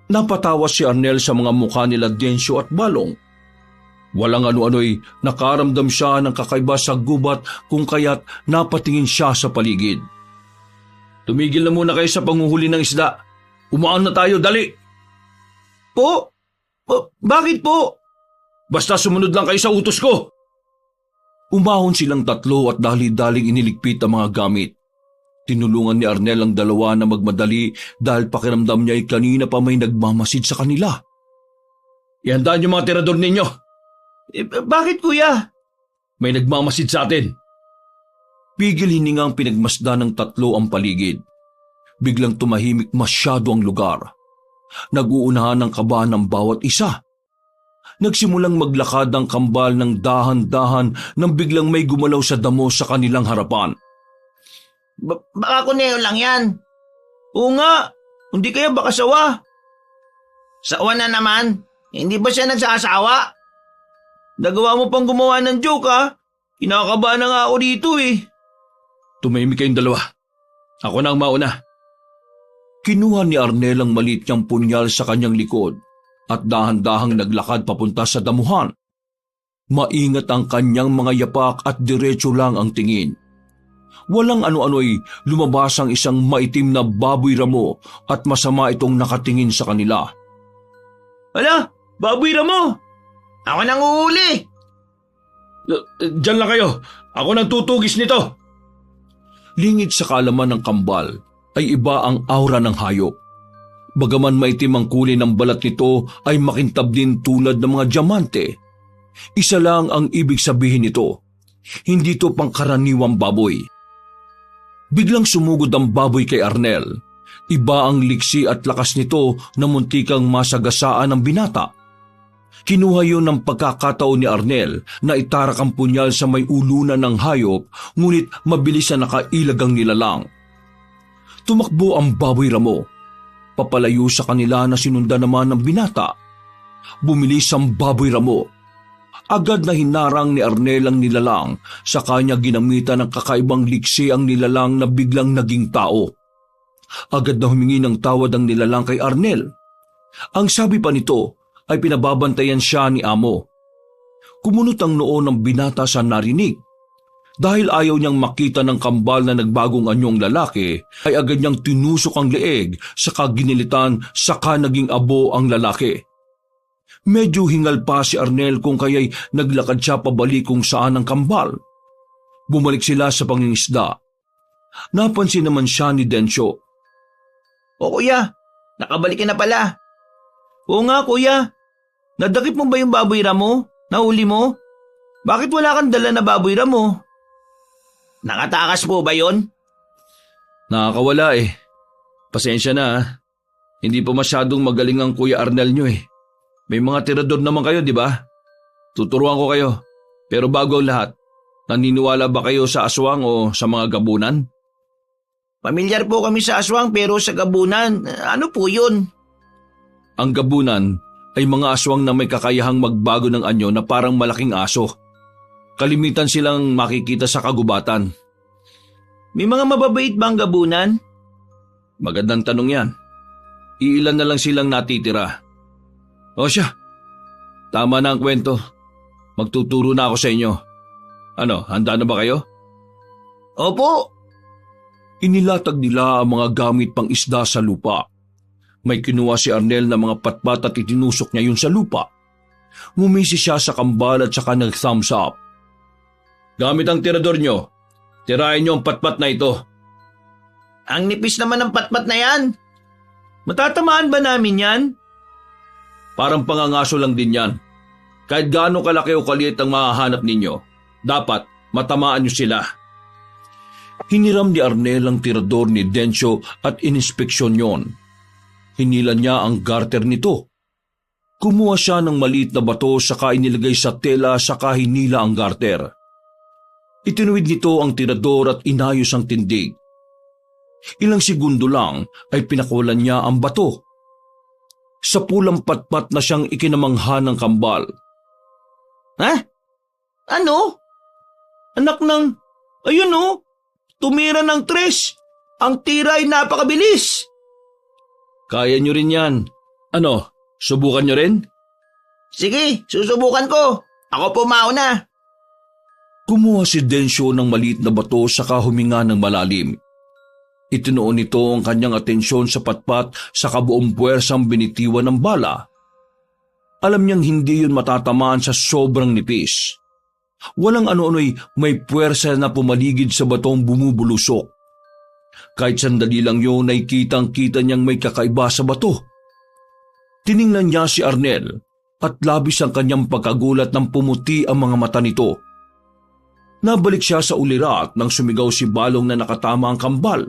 Napatawa si Arnel sa mga mukha nila Densyo at Balong. Walang ano-ano'y nakaramdam siya ng kakaiba sa gubat kung kaya't napatingin siya sa paligid. Tumigil na muna kayo sa panguhuli ng isda. Umaan na tayo, dali! Po? Bakit po? Basta sumunod lang kayo sa utos ko! Umahon silang tatlo at dali-daling iniligpit ang mga gamit. Tinulungan ni Arnel ang dalawa na magmadali dahil pakiramdam niya ay kanina pa may nagmamasid sa kanila. Ihandaan yung mga tirador ninyo! Bakit kuya? May nagmamasid sa atin. Pigil hiningang pinagmasdan ng tatlo ang paligid. Biglang tumahimik masyado ang lugar. Nag-uunahan ng kaba ng bawat isa. Nagsimulang maglakad ang kambal ng dahan-dahan nang biglang may gumalaw sa damo sa kanilang harapan. Baka kuneo lang yan. Oo nga, hindi kaya baka sawa. Sawa na naman, hindi ba siya nagsasawa? Nagawa mo pang gumawa ng joke ha? Kinakabahan na nga ako dito eh. Tumahimik kayong dalawa. Ako na ang mauna. Kinuha ni Arnel ang maliit niyang punyal sa kanyang likod at dahan-dahang naglakad papunta sa damuhan. Maingat ang kanyang mga yapak at diretso lang ang tingin. Walang ano-ano'y lumabas ang isang maitim na baboy ramo at masama itong nakatingin sa kanila. Ala, baboy ramo! Ako nang uhuli! Diyan lang kayo. Ako nang tutugis nito. Lingid sa kaalaman ng kambal ay iba ang aura ng hayop. Bagaman maitim ang kulay ng balat nito ay makintab din tulad ng mga diamante. Isa lang ang ibig sabihin nito. Hindi ito pangkaraniwang baboy. Biglang sumugod ang baboy kay Arnel. Iba ang liksi at lakas nito na muntikang masagasaan ng binata. Kinuha yun ng pagkakataon ni Arnel na itarak ang punyal sa may ulunan ng hayop, ngunit mabilis na nakailag ang nilalang. Tumakbo ang baboy ramo. Papalayo sa kanila na sinundan naman ng binata. Bumilis ang baboy ramo. Agad na hinarang ni Arnel ang nilalang, sa kanya ginamitan ng kakaibang liksi ang nilalang na biglang naging tao. Agad na humingi ng tawad ang nilalang kay Arnel. Ang sabi pa nito ay pinababantayan siya ni amo. Kumunot ang noo ng binata sa narinig. Dahil ayaw niyang makita ng kambal na nagbagong anyong lalaki, ay agad niyang tinusok ang leeg, saka ginilitan, saka naging abo ang lalaki. Medyo hingal pa si Arnel kung kaya'y naglakad siya pabalik kung saan ang kambal. Bumalik sila sa pangingisda. Napansin naman siya ni Densyo. O kuya, nakabalik ka na pala. Oo nga kuya, nadakip mo ba yung baboy ramo? Nahuli mo? Bakit wala kang dala na baboy ramo? Nakatakas po ba yon? Nakakawala eh. Pasensya na ha. Hindi pa masyadong magaling ang Kuya Arnel nyo eh. May mga tirador naman kayo, di ba? Tuturuan ko kayo. Pero bago ang lahat, naniniwala ba kayo sa aswang o sa mga gabunan? Pamilyar po kami sa aswang pero sa gabunan, ano po yun? Ang gabunan ay mga aswang na may kakayahang magbago ng anyo na parang malaking aso. Kalimitan silang makikita sa kagubatan. May mga mababait bang gabunan? Magandang tanong yan. Iilan na lang silang natitira. O siya, tama na ang kwento. Magtuturo na ako sa inyo. Ano, handa na ba kayo? Opo. Inilatag nila ang mga gamit pang isda sa lupa. May kinuha si Arnel na mga patpat at itinusok niya yun sa lupa. Ngumisi siya sa kambal at saka nag-thumbs up. Gamit ang tirador nyo. Tirahin nyo ang patpat na ito. Ang nipis naman ng patpat na yan. Matatamaan ba namin yan? Parang pangangaso lang din yan. Kahit gaano kalaki o kaliit ang mahahanap ninyo, dapat matamaan nyo sila. Hiniram ni Arnel ang tirador ni Dencio at ininspeksyon yon. Hinila niya ang garter nito. Kumuha siya ng maliit na bato saka inilagay sa tela saka hinila ang garter. Itinuwid nito ang tirador at inayos ang tindig. Ilang segundo lang ay pinakawalan niya ang bato. Sa pulang patpat na siyang ikinamangha ng kambal. Ha? Ano? Anak ng... Ayun oh! Tumira ng 3. Ang tira ay napakabilis. Kaya nyo rin yan. Ano, subukan nyo rin? Sige, susubukan ko. Ako po mauna. Kumuha si Dencio ng maliit na bato saka huminga ng malalim. Itinuon nito ang kanyang atensyon sa patpat sa kabuong puwersang binitiwan ng bala. Alam niyang hindi yun matatamaan sa sobrang nipis. Walang ano-ano'y may puwersa na pumaligid sa batong bumubulusok. Kahit sandali lang yun ay kitang-kita niyang may kakaiba sa bato. Tiningnan niya si Arnel at labis ang kanyang pagkagulat nang pumuti ang mga mata nito. Nabalik siya sa ulirat nang sumigaw si Balong na nakatama ang kambal.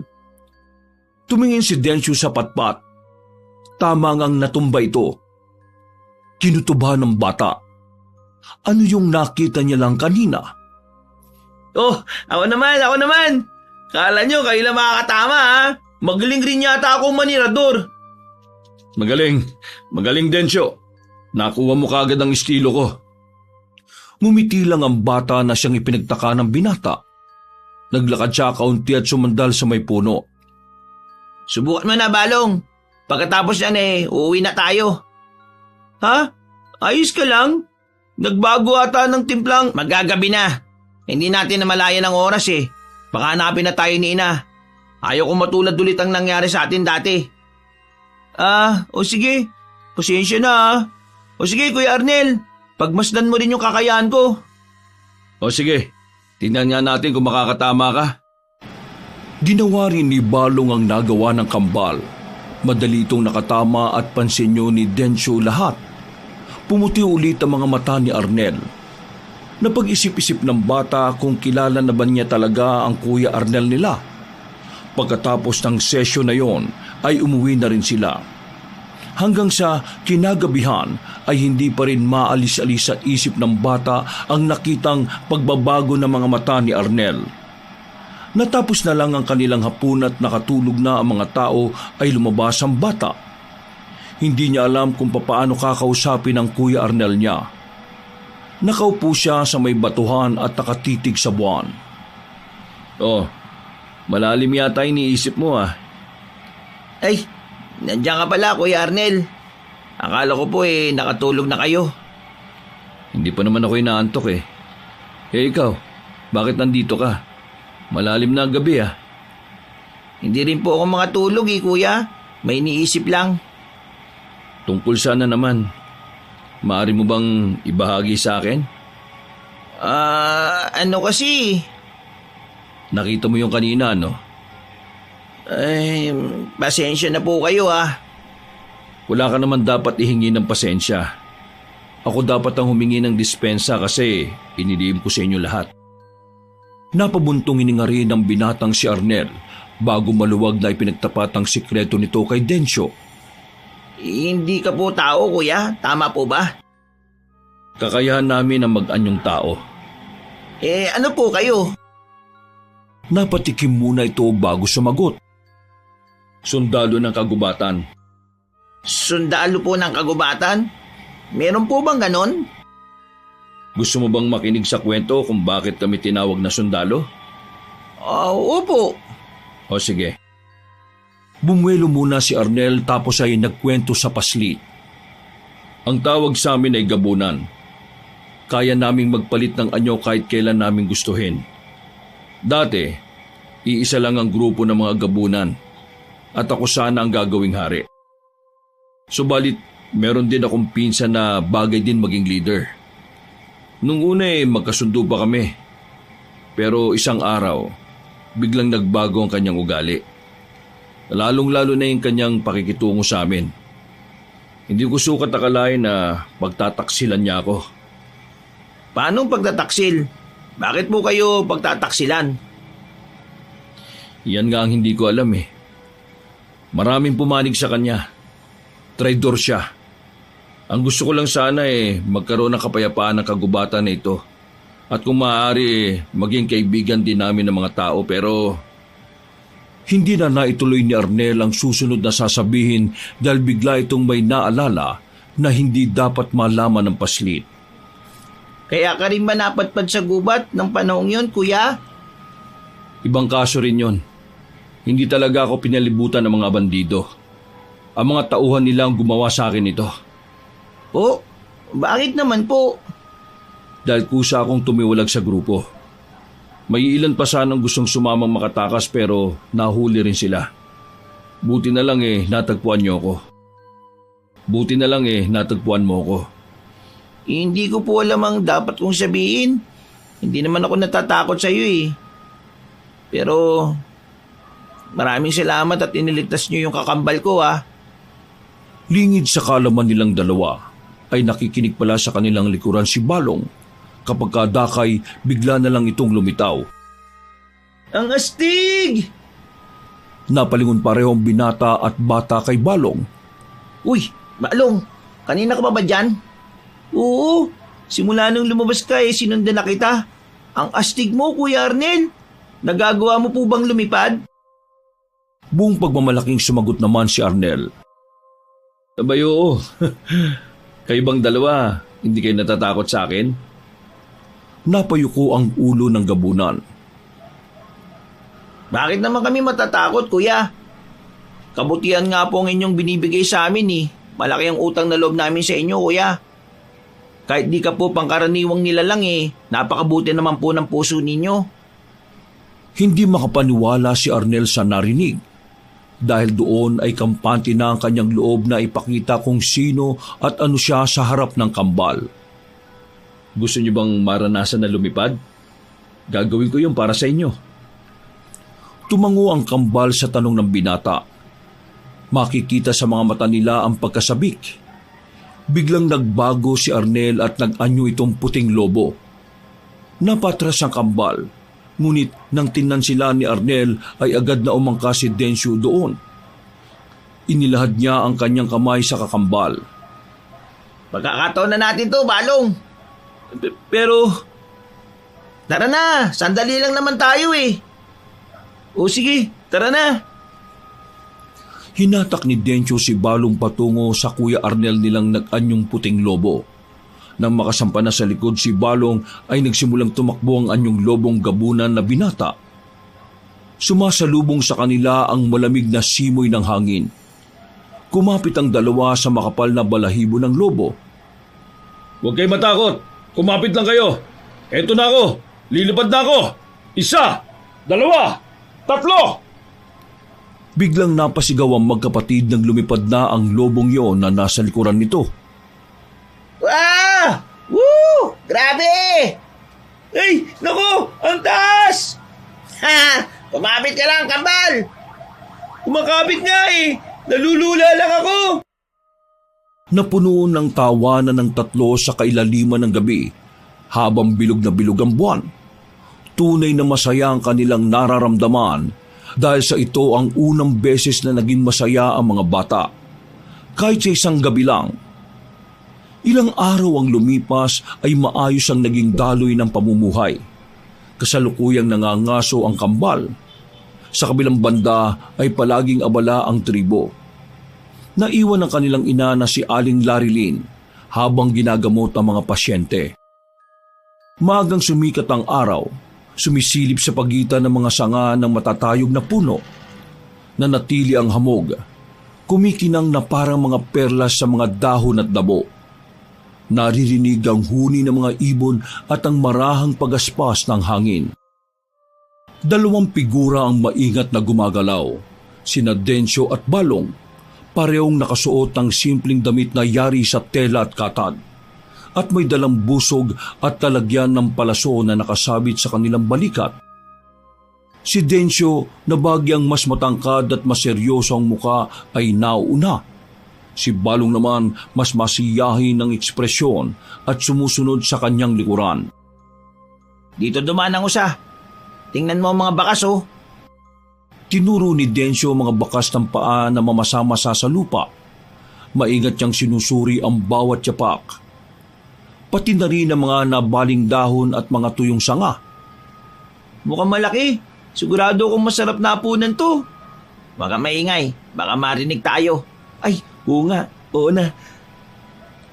Tumingin si Dencio sa patpat. Tama ngang natumba ito. Kinutuba ng bata. Ano yung nakita niya lang kanina? Oh, ako naman. Kala nyo kayo lang makakatama ha? Magaling rin yata akong manirador. Magaling Dencio. Nakuha mo kagad ang estilo ko. Ngumiti lang ang bata na siyang ipinagtaka ng binata. Naglakad siya kaunti at sumandal sa may puno. Subukan mo na, Balong. Pagkatapos yan uuwi na tayo. Ha? Ayos ka lang? Nagbago ata ng timplang... Magagabi na. Hindi natin namalayan ang oras Baka hanapin na tayo ni Ina. Ayaw ko matulad ulit ang nangyari sa atin dati. O sige. Pasensya na O sige, Kuya Arnel. Pagmasdan mo rin yung kakayahan ko. O sige, tingnan nga natin kung makakatama ka. Ginawa rin ni Balong ang nagawa ng kambal. Madali itong nakatama at pansin niyo ni Dencio lahat. Pumuti ulit ang mga mata ni Arnel. Napag-isip-isip ng bata kung kilala na ba niya talaga ang Kuya Arnel nila. Pagkatapos ng sesyon na yon ay umuwi na rin sila. Hanggang sa kinagabihan ay hindi pa rin maalis-alis sa isip ng bata ang nakitang pagbabago ng mga mata ni Arnel. Natapos na lang ang kanilang hapon at nakatulog na ang mga tao ay lumabas ang bata. Hindi niya alam kung papaano kakausapin ang Kuya Arnel niya. Nakaupo siya sa may batuhan at nakatitig sa buwan. Oh, malalim yata iniisip mo Ay, nandiyan ka pala, Kuya Arnel. Akala ko po nakatulog na kayo. Hindi pa naman ako inaantok ikaw, bakit nandito ka? Malalim na ang gabi Hindi rin po ako makatulog Kuya. May iniisip lang. Tungkol sana naman. Maaari mo bang ibahagi sa akin? Ano kasi? Nakita mo yung kanina, no? Ay, pasensya na po kayo Wala ka naman dapat ihingi ng pasensya. Ako dapat ang humingi ng dispensa kasi inilihim ko sa inyo lahat. Napabuntong hininga rin ng binatang si Arnel bago maluwag na ipinagtapat ang sikreto nito kay Dencio. Hindi ka po tao, Kuya. Tama po ba? Kakayahan namin ang mag-anyong tao. Ano po kayo? Napatikim muna ito bago sumagot. Sundalo ng kagubatan. Sundalo po ng kagubatan? Meron po bang ganon? Gusto mo bang makinig sa kwento kung bakit kami tinawag na sundalo? Opo. O sige. Bumuelo muna si Arnel tapos ay nagkwento sa paslit. Ang tawag sa amin ay gabunan. Kaya naming magpalit ng anyo kahit kailan naming gustuhin. Dati, iisa lang ang grupo ng mga gabunan at ako sana ang gagawing hari. Subalit, meron din akong pinsan na bagay din maging leader. Nung una magkasundo pa kami. Pero isang araw, biglang nagbago ang kanyang ugali. Lalong-lalo na yung kanyang pakikitungo sa amin. Hindi ko sukat akalain na pagtataksilan niya ako. Paanong pagtataksil? Bakit po kayo pagtataksilan? Yan nga ang hindi ko alam eh. Maraming pumanig sa kanya. Traidor siya. Ang gusto ko lang sana magkaroon ng kapayapaan ng kagubatan na ito. At kung maaari maging kaibigan din namin ng mga tao pero hindi na naituloy ni Arnel ang susunod na sasabihin dahil bigla itong may naalala na hindi dapat malaman ng paslit. Kaya ka rin ba napadpad sa gubat ng panahong yun, kuya? Ibang kaso rin yon. Hindi talaga ako pinalibutan ng mga bandido. Ang mga tauhan nila ang gumawa sa akin ito. Po? Bakit naman po? Dahil kusa akong tumiwalag sa grupo. May ilan pa sanang gustong sumamang makatakas pero nahuli rin sila. Buti na lang natagpuan niyo ako. Buti na lang natagpuan mo ako. Hindi ko po alam ang dapat kong sabihin. Hindi naman ako natatakot sa iyo Pero maraming salamat at iniligtas niyo yung kakambal ko Lingid sa kalaman nilang dalawa ay nakikinig pala sa kanilang likuran si Balong. Kapag kadakay, bigla na lang itong lumitaw. Ang astig! Napalingon pareho ang binata at bata kay Balong. Uy, Balong, kanina ka pa ba dyan? Oo, simula nung lumabas ka sinundan na kita. Ang astig mo, Kuya Arnel. Nagagawa mo po bang lumipad? Buong pagmamalaking sumagot naman si Arnel. Abay oo. Kayo bang dalawa, hindi kayo natatakot sa akin? Napayuko ang ulo ng gabunan. Bakit naman kami matatakot, Kuya? Kabutihan nga po ang inyong binibigay sa amin Malaki ang utang na loob namin sa inyo, Kuya. Kahit di ka po pangkaraniwang nilalang napakabuti naman po ng puso ninyo. Hindi makapaniwala si Arnel sa narinig. Dahil doon ay kampante na ang kanyang loob na ipakita kung sino at ano siya sa harap ng kambal. Gusto niyo bang maranasan na lumipad? Gagawin ko yun para sa inyo. Tumango ang kambal sa tanong ng binata. Makikita sa mga mata nila ang pagkasabik. Biglang nagbago si Arnel at nag-anyo itong puting lobo. Napatras ang kambal, ngunit nang tingnan sila ni Arnel ay agad na umangka si Densyo doon. Inilahad niya ang kanyang kamay sa kakambal. Pagkakataon na natin to, Balong. Pero Tara na, sandali lang naman tayo O sige, tara na. hinatak ni Densyo si Balong patungo sa Kuya Arnel nilang nag-anyong puting lobo. Nang makasampa na sa likod si Balong ay nagsimulang tumakbo ang anyong lobong gabunan na binata. Sumasalubong sa kanila ang malamig na simoy ng hangin. Kumapit ang dalawa sa makapal na balahibo ng lobo. Huwag kayo matakot! Kumapit lang kayo! Eto na ako! Lilipad na ako! 1, 2, 3! Biglang napasigaw ang magkapatid nang lumipad na ang lobong yon na nasa likuran nito. Wow! Woo! Grabe! Ay, naku! Ang taas! Ha! Kumapit ka lang, kambal! Kumakapit nga Nalulula lang ako! Napuno ng tawanan ng tatlo sa kailaliman ng gabi habang bilog na bilog ang buwan. Tunay na masaya ang kanilang nararamdaman dahil sa ito ang unang beses na naging masaya ang mga bata. Kahit sa isang gabi lang. Ilang araw ang lumipas ay maayos ang naging daloy ng pamumuhay. Kasalukuyang nangangaso ang kambal. Sa kabilang banda ay palaging abala ang tribo. Naiwan ang kanilang ina na si Aling Larilyn habang ginagamot ang mga pasyente. Maagang sumikat ang araw, sumisilip sa pagitan ng mga sanga ng matatayog na puno. Nanatili ang hamog, kumikinang na parang mga perlas sa mga dahon at dabo. Naririnig ang huni ng mga ibon at ang marahang pagaspas ng hangin. Dalawang figura ang maingat na gumagalaw, sina Densyo at Balong, parehong nakasuot ng simpleng damit na yari sa tela at katad, at may dalang busog at talagyan ng palaso na nakasabit sa kanilang balikat. Si Densyo, na bagyang mas matangkad at mas seryoso ang muka, ay nauuna. Si Balong naman mas masiyahin ng ekspresyon at sumusunod sa kanyang likuran. Dito dumaan ang usa. Tingnan mo ang mga bakas oh. Tinuro ni Densyo mga bakas ng paa na mamasa-masa sa lupa. Maingat niyang sinusuri ang bawat yapak. Pati na rin ang mga nabaling dahon at mga tuyong sanga. Mukhang malaki. Sigurado kong masarap na hapunan to. Baka maingay. Baka marinig tayo. Ay, oo nga. Oo na.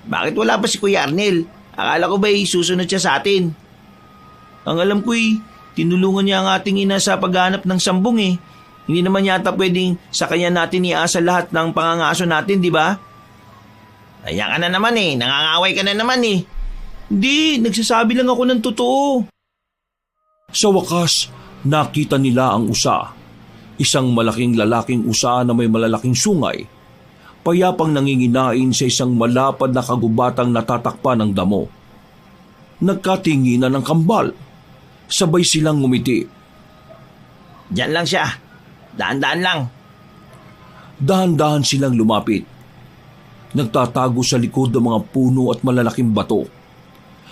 Bakit wala pa si Kuya Arnel? Akala ko ba'y susunod siya sa atin? Ang alam ko'y tinulungan niya ang ating ina sa paghanap ng sambong eh. Hindi naman yata pwedeng sa kanya natin iasa lahat ng pangangaso natin, di ba? Ayan ka na naman eh. Nangangaway ka na naman eh. Hindi, nagsasabi lang ako ng totoo. Sa wakas, nakita nila ang usa. Isang malaking lalaking usa na may malalaking sungay. Payapang nanginginain sa isang malapad na kagubatang natatakpan ng damo. Nagkatinginan ng kambal. Sabay silang ngumiti. Diyan lang siya. Daan-daan lang. Dahan-dahan silang lumapit. Nagtatago sa likod ng mga puno at malalaking bato.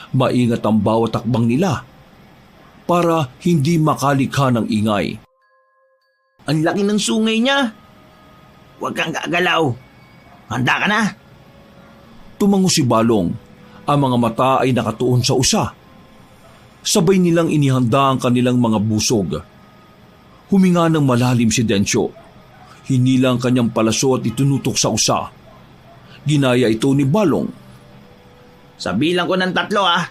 Maingat ang bawat takbang nila para hindi makalikha ng ingay. Ang laki ng sungay niya. Huwag kang gagalaw. Handa ka na? Tumango si Balong. Ang mga mata ay nakatuon sa usa. Sabay nilang inihanda ang kanilang mga busog. Huminga ng malalim si Densyo. Hinila ang kanyang palaso at itunutok sa usa. Ginaya ito ni Balong. Sabilang ko ng 3 ah.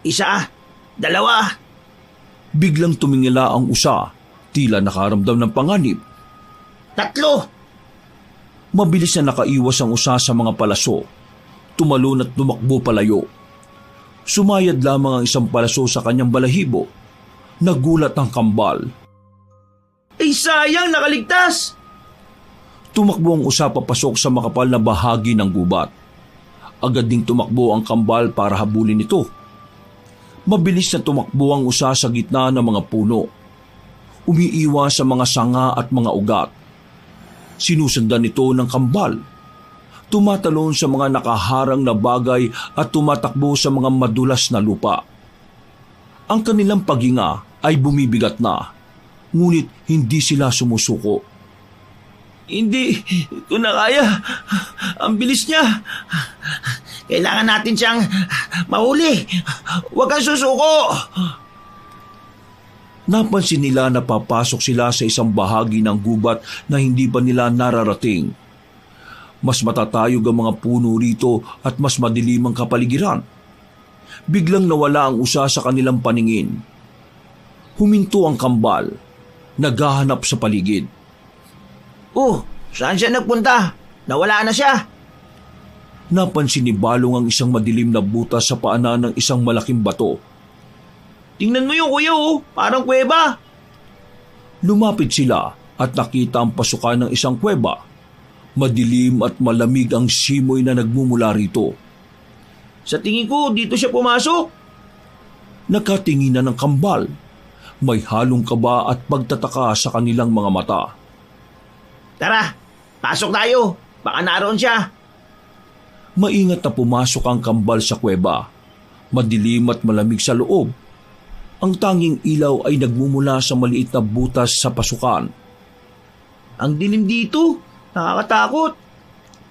1, 2. Biglang tumingila ang usa, tila nakaramdam ng panganib. 3. Mabilis na nakaiwas ang usa sa mga palaso. Tumalon at tumakbo palayo. Sumayad lamang ang isang palaso sa kanyang balahibo. Nagulat ang kambal. Ay sayang, nakaligtas! Tumakbo ang usa papasok sa makapal na bahagi ng gubat. Agad ding tumakbo ang kambal para habulin ito. Mabilis na tumakbo ang usa sa gitna ng mga puno. Umiiwas sa mga sanga at mga ugat. Sinusundan ito ng kambal. Tumatalon sa mga nakaharang na bagay at tumatakbo sa mga madulas na lupa. Ang kanilang paghinga ay bumibigat na, ngunit hindi sila sumusuko. Hindi ko na kaya. Ang bilis niya. Kailangan natin siyang mahuli. Huwag kang susuko. Napansin nila na papasok sila sa isang bahagi ng gubat na hindi pa nila nararating. Mas matatayog ang mga puno rito at mas madilim ang kapaligiran. Biglang nawala ang usa sa kanilang paningin. Huminto ang kambal, naghahanap sa paligid. Oh, saan siya nagpunta? Nawala na siya. Napansin ni Balong ang isang madilim na butas sa paanan ng isang malaking bato. Tingnan mo yung kuya oh, parang kuweba. Lumapit sila at nakita ang pasukan ng isang kuweba. Madilim at malamig ang simoy na nagmumula rito. Sa tingin ko, dito siya pumasok. Nakatinginan ng kambal. May halong kaba at pagtataka sa kanilang mga mata. Tara, pasok tayo. Baka naroon siya. Maingat na pumasok ang kambal sa kuweba. Madilim at malamig sa loob. Ang tanging ilaw ay nagmumula sa maliit na butas sa pasukan. Ang dilim dito. Nakakatakot.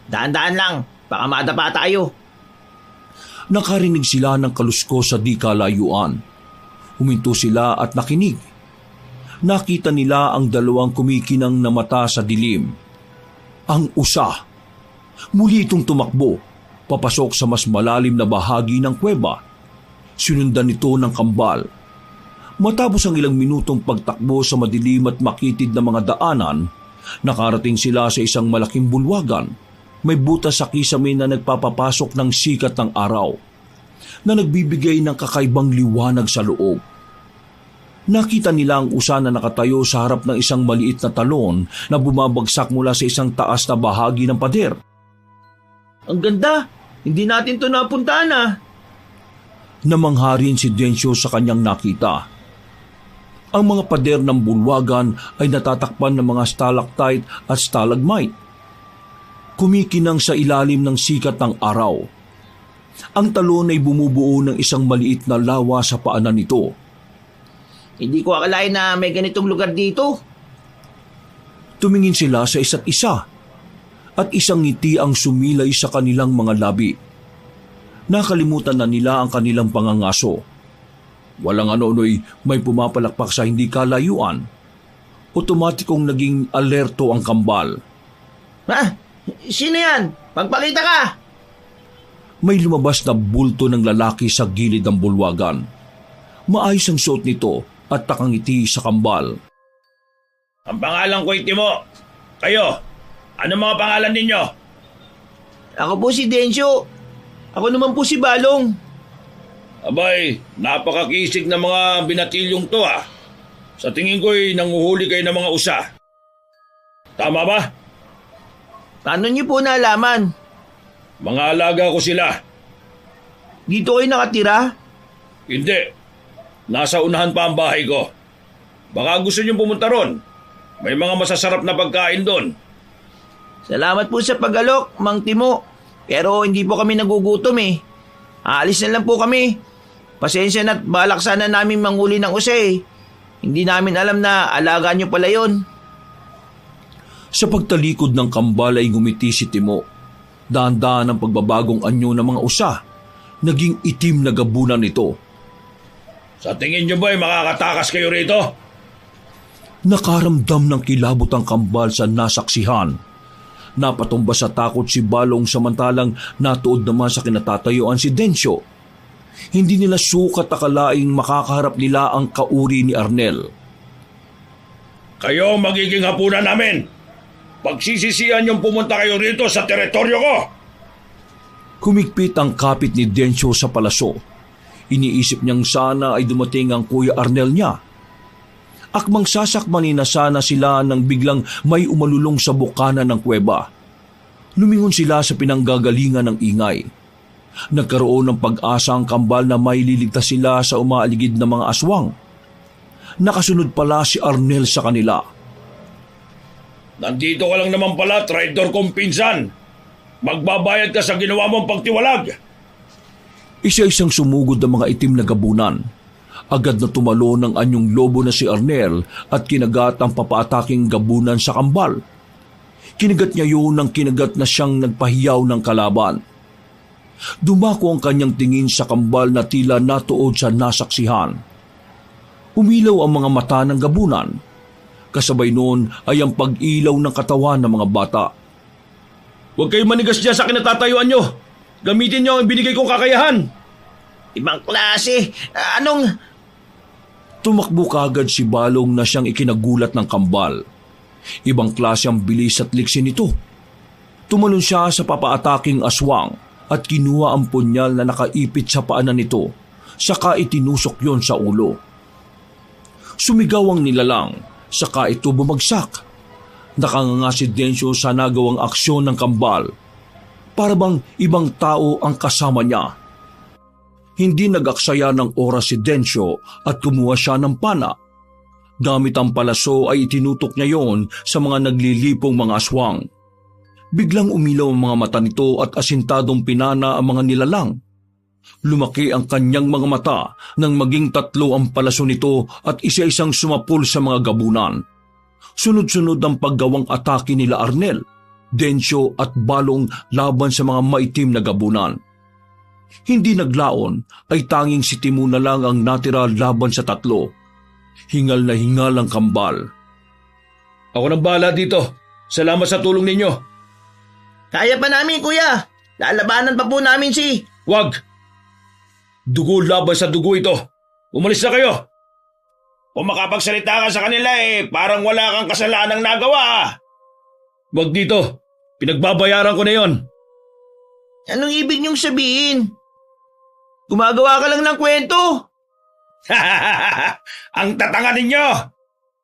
Daan-daan lang. Baka madapa tayo. Nakarinig sila ng kalusko sa di kalayuan. Huminto sila at nakinig. Nakita nila ang dalawang kumikinang na mata sa dilim. Ang usa. Muli itong tumakbo, papasok sa mas malalim na bahagi ng kuweba. Sinundan ito ng kambal. Matapos ang ilang minutong pagtakbo sa madilim at makitid na mga daanan, nakarating sila sa isang malaking bulwagan. may butas sa kisame na nagpapapasok ng sikat ng araw na nagbibigay ng kakaibang liwanag sa loob. Nakita nila ang usa na nakatayo sa harap ng isang maliit na talon na bumabagsak mula sa isang taas na bahagi ng pader. Ang ganda! Hindi natin to napuntaan ah. Namangha rin si Densyo sa kanyang nakita. Ang mga pader ng bulwagan ay natatakpan ng mga stalactite at stalagmite. Kumikinang sa ilalim ng sikat ng araw. Ang talon ay bumubuo ng isang maliit na lawa sa paanan nito. Hindi ko akalain na may ganitong lugar dito. Tumingin sila sa isa't isa at isang ngiti ang sumilay sa kanilang mga labi. Nakalimutan na nila ang kanilang pangangaso. Walang ano'y may pumapalakpak sa hindi kalayuan. Otomatikong naging alerto ang kambal. Ha? Sino yan? Magpakita ka! May lumabas na bulto ng lalaki sa gilid ng bulwagan. Maayos ang suot nito at takangiti sa kambal. Ang pangalan ko ay Timo. Kayo, ano mga pangalan ninyo? Ako po si Densyo. Ako naman po si Balong. Abay, napakakisig na mga binatilyong to ah. Sa tingin ko'y nanguhuli kayo ng mga usa. Tama ba? Paano niyo po nalaman? Mga alaga ko sila. Dito kayo nakatira? Hindi. Nasa unahan pa ang bahay ko. Baka gusto niyong pumunta ron. May mga masasarap na pagkain doon. Salamat po sa pag-alok, Mang Timo. Pero hindi po kami nagugutom eh. Aalis na lang po kami. Pasensya na't balak sana namin manghuli ng usa eh. Hindi namin alam na alaga niyo pala yon. Sa pagtalikod ng kambal ay ngumiti si Timo. Dahan-dahan ang pagbabagong anyo ng mga usa. Naging itim na gabunan nito. Sa tingin niyo ba'y makakatakas kayo rito? Nakaramdam ng kilabot ang kambal sa nasaksihan. Napatumba sa takot si Balong samantalang natuod naman sa kinatatayuan si Densyo. Hindi nila sukat akalaing makakaharap nila ang kauri ni Arnel. Kayo magiging hapunan namin. Pagsisisihan niyong pumunta kayo rito sa teritoryo ko. Kumigpit ang kapit ni Densyo sa palaso. Iniisip niyang sana ay dumating ang Kuya Arnel niya. Akmang sasakmanin na sana sila nang biglang may umalulong sa bukana ng kuweba. Lumingon sila sa pinanggagalingan ng ingay. Nagkaroon ng pag-asa ang kambal na may liligtas sila sa umaaligid na mga aswang. Nakasunod pala si Arnel sa kanila. Nandito ka lang naman pala, traitor kong pinsan. Magbabayad ka sa ginawa mong pagtiwalag. Isa-isang sumugod ng mga itim na gabunan. Agad na tumalo ng anyong lobo na si Arnel at kinagat ang papaataking gabunan sa kambal. Kinagat niya yun ng kinagat na siyang nagpahiyaw ng kalaban. Dumako ang kanyang tingin sa kambal na tila natuod sa nasaksihan. Umilaw ang mga mata ng gabunan. Kasabay noon ay ang pag-ilaw ng katawan ng mga bata. Huwag kayong manigas dyan sa kinatatayuan nyo. Gamitin nyo ang binigay kong kakayahan. Ibang klase. Anong... Tumakbo kagad si Balong na siyang ikinagulat ng kambal. Ibang klase ang bilis at liksi nito. Tumalon siya sa papaataking aswang at kinuha ang punyal na nakaipit sa paanan nito, saka itinusok yon sa ulo. Sumigaw ang nilalang, saka ito bumagsak. Nakanganga si Densyo sa nagawang aksyon ng kambal. Para bang ibang tao ang kasama niya. Hindi nag-aksaya ng oras si Densyo at kumuha siya ng pana. Gamit ang palaso ay itinutok niya yon sa mga naglilipong mga aswang. Biglang umilaw ang mga mata nito at asintadong pinana ang mga nilalang. Lumaki ang kanyang mga mata nang maging tatlo ang palaso nito at isa-isang sumapul sa mga gabunan. Sunod-sunod ang paggawang atake nila Arnel, Densyo at Balong laban sa mga maitim na gabunan. Hindi naglaon ay tanging si Timo na lang ang natira laban sa tatlo. Hingal na hingal ang kambal. Ako nang bahala dito. Salamat sa tulong ninyo. Kaya pa namin, kuya. Lalabanan pa po namin si... Wag! Dugo laban sa dugo ito. Umalis na kayo. Kung makapagsalita ka sa kanila parang wala kang kasalanang nagawa. Wag dito. Pinagbabayaran ko na yon. Anong ibig niyong sabihin? Gumagawa ka lang ng kwento. Ang tatanga ninyo!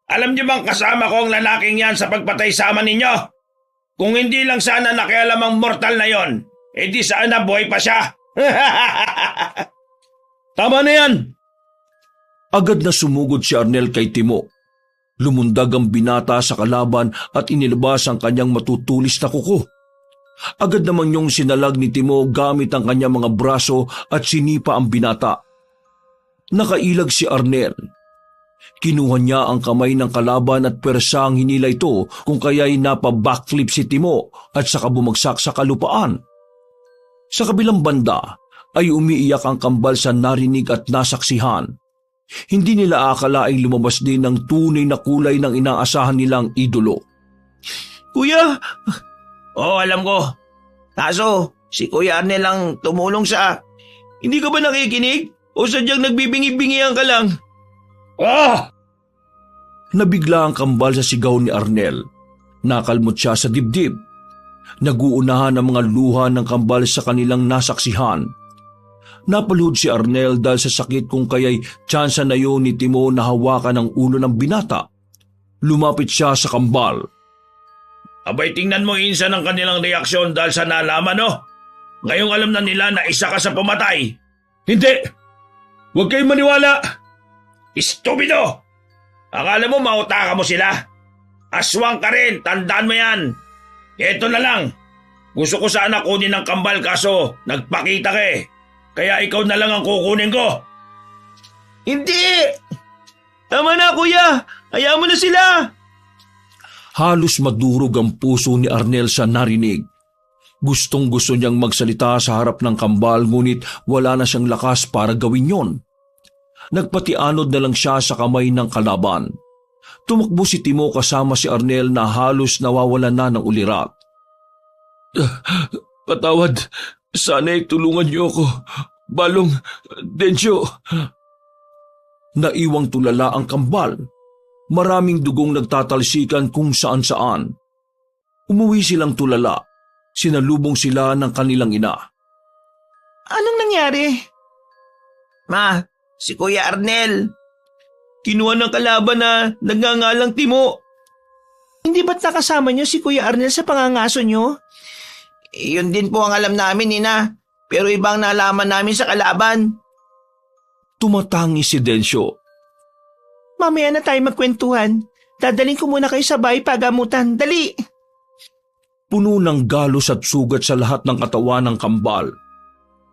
Alam niyo bang kasama ko ang lalaking yan sa pagpatay sa ama ninyo? Kung hindi lang sana nakialam ang mortal na yon, di sana buhay pa siya. Tama na yan! Agad na sumugod si Arnel kay Timo. Lumundag ang binata sa kalaban at inilabas ang kanyang matutulis na kuko. Agad namang yung sinalag ni Timo gamit ang kanyang mga braso at sinipa ang binata. Nakailag si Arnel. Kinuha niya ang kamay ng kalaban at persang hinila ito kung kaya'y napa-backflip si Timo at saka bumagsak sa kalupaan. Sa kabilang banda ay umiiyak ang kambal sa narinig at nasaksihan. Hindi nila akalaing lumabas din ng tunay na kulay ng inaasahan nilang idolo. Kuya! Oo, alam ko. Kaso, si Kuya Arnel lang tumulong sa... Hindi ka ba nakikinig? O sadyang nagbibingi-bingihan ka lang? Ah! Nabigla ang kambal sa sigaw ni Arnel. Nakalmot siya sa dibdib. Naguunahan ang mga luha ng kambal sa kanilang nasaksihan. Napaluhod si Arnel dahil sa sakit kung kaya'y tsansa na yun ni Timo na hawakan ang ulo ng binata. Lumapit siya sa kambal. Abay, tingnan mo insan ang kanilang reaksyon dahil sa nalaman, no? Ngayong alam na nila na isa ka sa pumatay. Hindi! Huwag kayong maniwala! Estupido! Akala mo mautaka mo sila? Aswang ka rin, tandaan mo yan! Eto na lang, gusto ko sana kunin ng kambal kaso nagpakita ka eh. Kaya ikaw na lang ang kukunin ko. Hindi! Tama na, Kuya! Hayaan mo na sila! Halos madurog ang puso ni Arnel sa narinig. Gustong-gusto niyang magsalita sa harap ng kambal ngunit wala na siyang lakas para gawin yon. Nagpatianod na lang siya sa kamay ng kalaban. Tumakbo si Timo kasama si Arnel na halos nawawalan na ng ulirat. Patawad, sana'y tulungan niyo ako. Balong, Densyo. Naiwang tulala ang kambal. Maraming dugong nagtatalsikan kung saan-saan. Umuwi silang tulala. Sinalubong sila ng kanilang ina. Anong nangyari? Ma, si Kuya Arnel. Kinuha ng kalaban na nagngangalang Timo. Hindi ba't nakasama niyo si Kuya Arnel sa pangangaso niyo? Yun din po ang alam namin, Ina. Pero ibang nalaman namin sa kalaban. Tumatangi si Densyo. Mamaya na tayo magkwentuhan. Dadaling ko muna kayo sa bahay pagamutan. Dali! Puno ng galos at sugat sa lahat ng katawan ng kambal.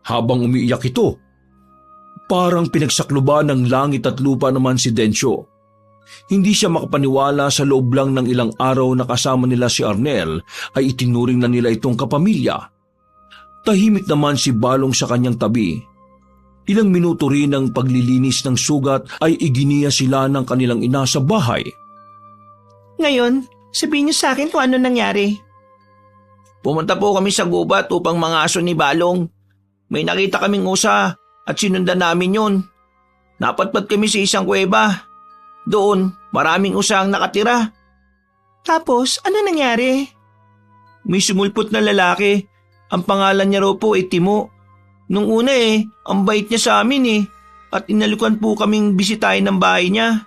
Habang umiiyak ito, parang pinagsakluban ng langit at lupa naman si Densyo. Hindi siya makapaniwala sa loob lang ng ilang araw na kasama nila si Arnel ay itinuring na nila itong kapamilya. Tahimik naman si Balong sa kanyang tabi. Ilang minuto rin ng paglilinis ng sugat ay iginiya sila ng kanilang ina sa bahay. Ngayon, sabihin niyo sa akin kung ano nangyari. Pumunta po kami sa gubat upang mangaso ni Balong. May nakita kaming usa at sinundan namin yun. Napatpat kami sa isang kuweba. Doon, maraming usang nakatira. Tapos, ano nangyari? May sumulpot na lalaki. Ang pangalan niya raw po ay Timo. Nung una ang bait niya sa amin at inalukan po kaming bisitahin ng bahay niya.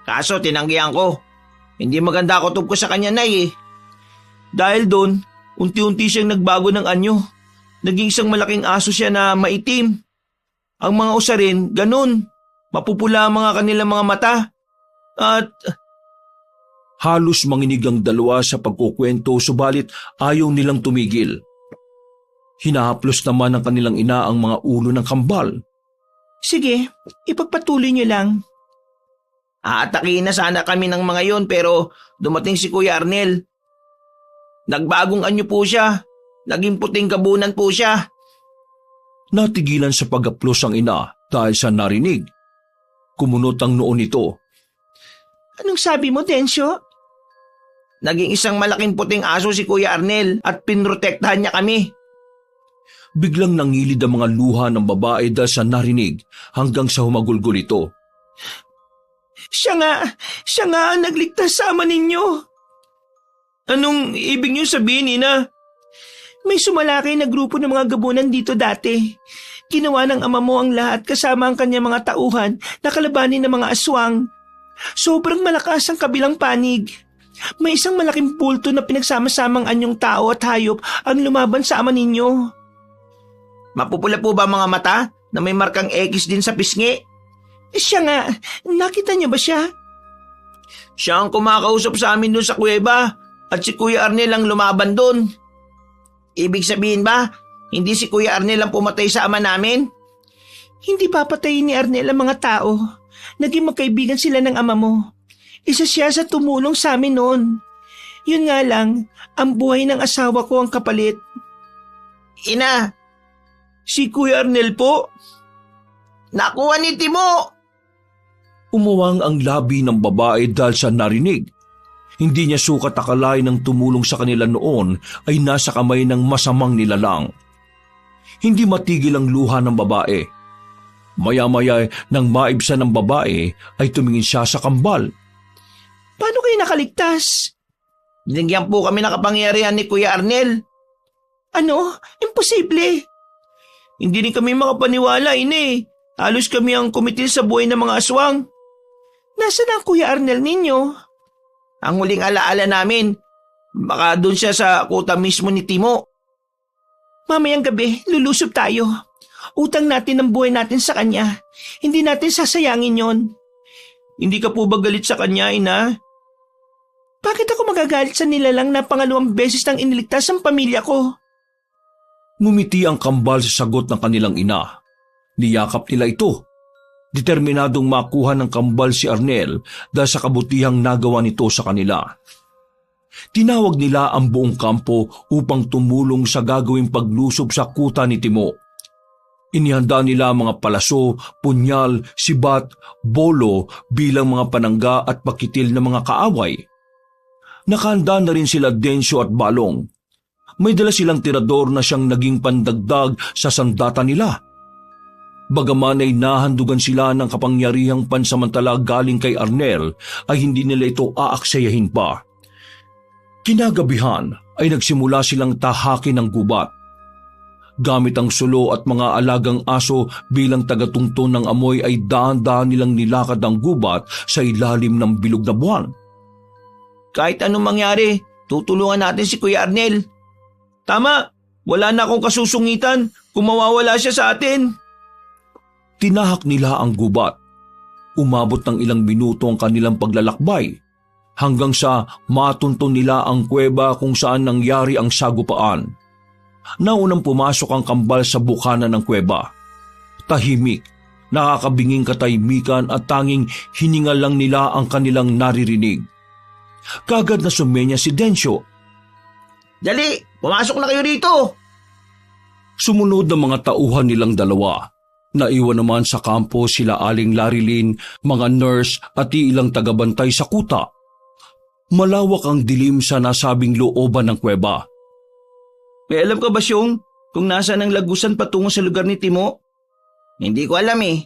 Kaso tinanggihan ko. Hindi maganda kutob ko sa kanya, Nay. Dahil doon, unti-unti siyang nagbago ng anyo. Naging isang malaking aso siya na maitim. Ang mga usa rin, ganun. Mapupula ang mga kanilang mga mata. At halos manginig ang dalawa sa pagkukwento subalit ayaw nilang tumigil. Hinahaplos naman ng kanilang ina ang mga ulo ng kambal. Sige, ipagpatuloy niyo lang. aatakihin na sana kami ng mga yon pero dumating si Kuya Arnel. Nagbagong anyo po siya. Naging puting kabunan po siya. Natigilan sa pag-aplos ang ina dahil sa narinig. Kumunot ang noon nito. Anong sabi mo, Densyo? Naging isang malaking puting aso si Kuya Arnel at pinrotektahan niya kami. Biglang nangilid ang mga luha ng babae dahil sa narinig hanggang sa humagulgol ito. Siya nga ang nagligtas sa ama ninyo. Anong ibig niyo sabihin, Ina? May sumalakay na grupo ng mga gabunan dito dati. Ginawa ng ama mo ang lahat kasama ang kanyang mga tauhan na kalabanin ng mga aswang. Sobrang malakas ang kabilang panig. May isang malaking bulto na pinagsama-samang anyong tao at hayop ang lumaban sa ama ninyo. Mapupula po ba mga mata na may markang X din sa pisngi? Siya nga, nakita niyo ba siya? Siya ang kumakausap sa amin doon sa kuweba at si Kuya Arnel ang lumaban doon. Ibig sabihin ba, hindi si Kuya Arnel ang pumatay sa ama namin? Hindi papatayin ni Arnel ang mga tao. Naging magkaibigan sila ng ama mo. Isa siya sa tumulong sa amin noon. Yun nga lang, ang buhay ng asawa ko ang kapalit. Ina, si Kuya Arnel po. Nakuha ni Timo. Umuwang ang labi ng babae dahil sa narinig. Hindi niya sukat akalain ng tumulong sa kanila noon ay nasa kamay ng masamang nilalang. Hindi matigil ang luha ng babae. Maya-maya nang maibsan ng babae ay tumingin siya sa kambal. Paano kayo nakaligtas? Binigyan po kami ng kapangyarihan ni Kuya Arnel. Ano? Imposible. Hindi rin kami makapaniwala, Ina. Halos kami ang kumitil sa buhay ng mga aswang. Nasaan ang Kuya Arnel ninyo? Ang huling alaala namin, baka doon siya sa kuta mismo ni Timo. Mamayang gabi, lulusob tayo. Utang natin ang buhay natin sa kanya. Hindi natin sasayangin yon. Hindi ka po ba galit sa kanya, Ina? Bakit ako magagalit sa nilalang na pangalawang beses nang iniligtas ang pamilya ko? Ngumiti ang kambal sa sagot ng kanilang ina. Niyakap nila ito. Determinadong makuha ng kambal si Arnel dahil sa kabutihang nagawa nito sa kanila. Tinawag nila ang buong kampo upang tumulong sa gagawing paglusob sa kuta ni Timo. Inihanda nila ang mga palaso, punyal, sibat, bolo bilang mga panangga at pakitil ng mga kaaway. Nakahanda na rin sila Densyo at Balong. May dala silang tirador na siyang naging pandagdag sa sandata nila. Bagaman ay nahandugan sila ng kapangyarihang pansamantala galing kay Arnel, ay hindi nila ito aaksayahin pa. Kinagabihan ay nagsimula silang tahakin ng gubat. Gamit ang sulo at mga alagang aso bilang tagatungtong ng amoy ay daan-daan nilang nilakad ang gubat sa ilalim ng bilog na buwan. Kahit anong mangyari, tutulungan natin si Kuya Arnel. Tama, wala na akong kasusungitan kung mawawala siya sa atin. Tinahak nila ang gubat. Umabot ng ilang minuto ang kanilang paglalakbay hanggang sa matuntun nila ang kuweba kung saan nangyari ang sagupaan. Naunang pumasok ang kambal sa bukana ng kuweba. Tahimik, nakakabinging katahimikan at tanging hininga lang nila ang kanilang naririnig. Kagad na sumenya si Densyo. Dali, pumasok na kayo rito. Sumunod ng mga tauhan nilang dalawa. Naiwan naman sa kampo sila Aling Larilyn, mga nurse at ilang tagabantay sa kuta. Malawak ang dilim sa nasabing looban ng kuweba. May alam ka ba, Syong, kung nasaan ang lagusan patungo sa lugar ni Timo? Hindi ko alam eh.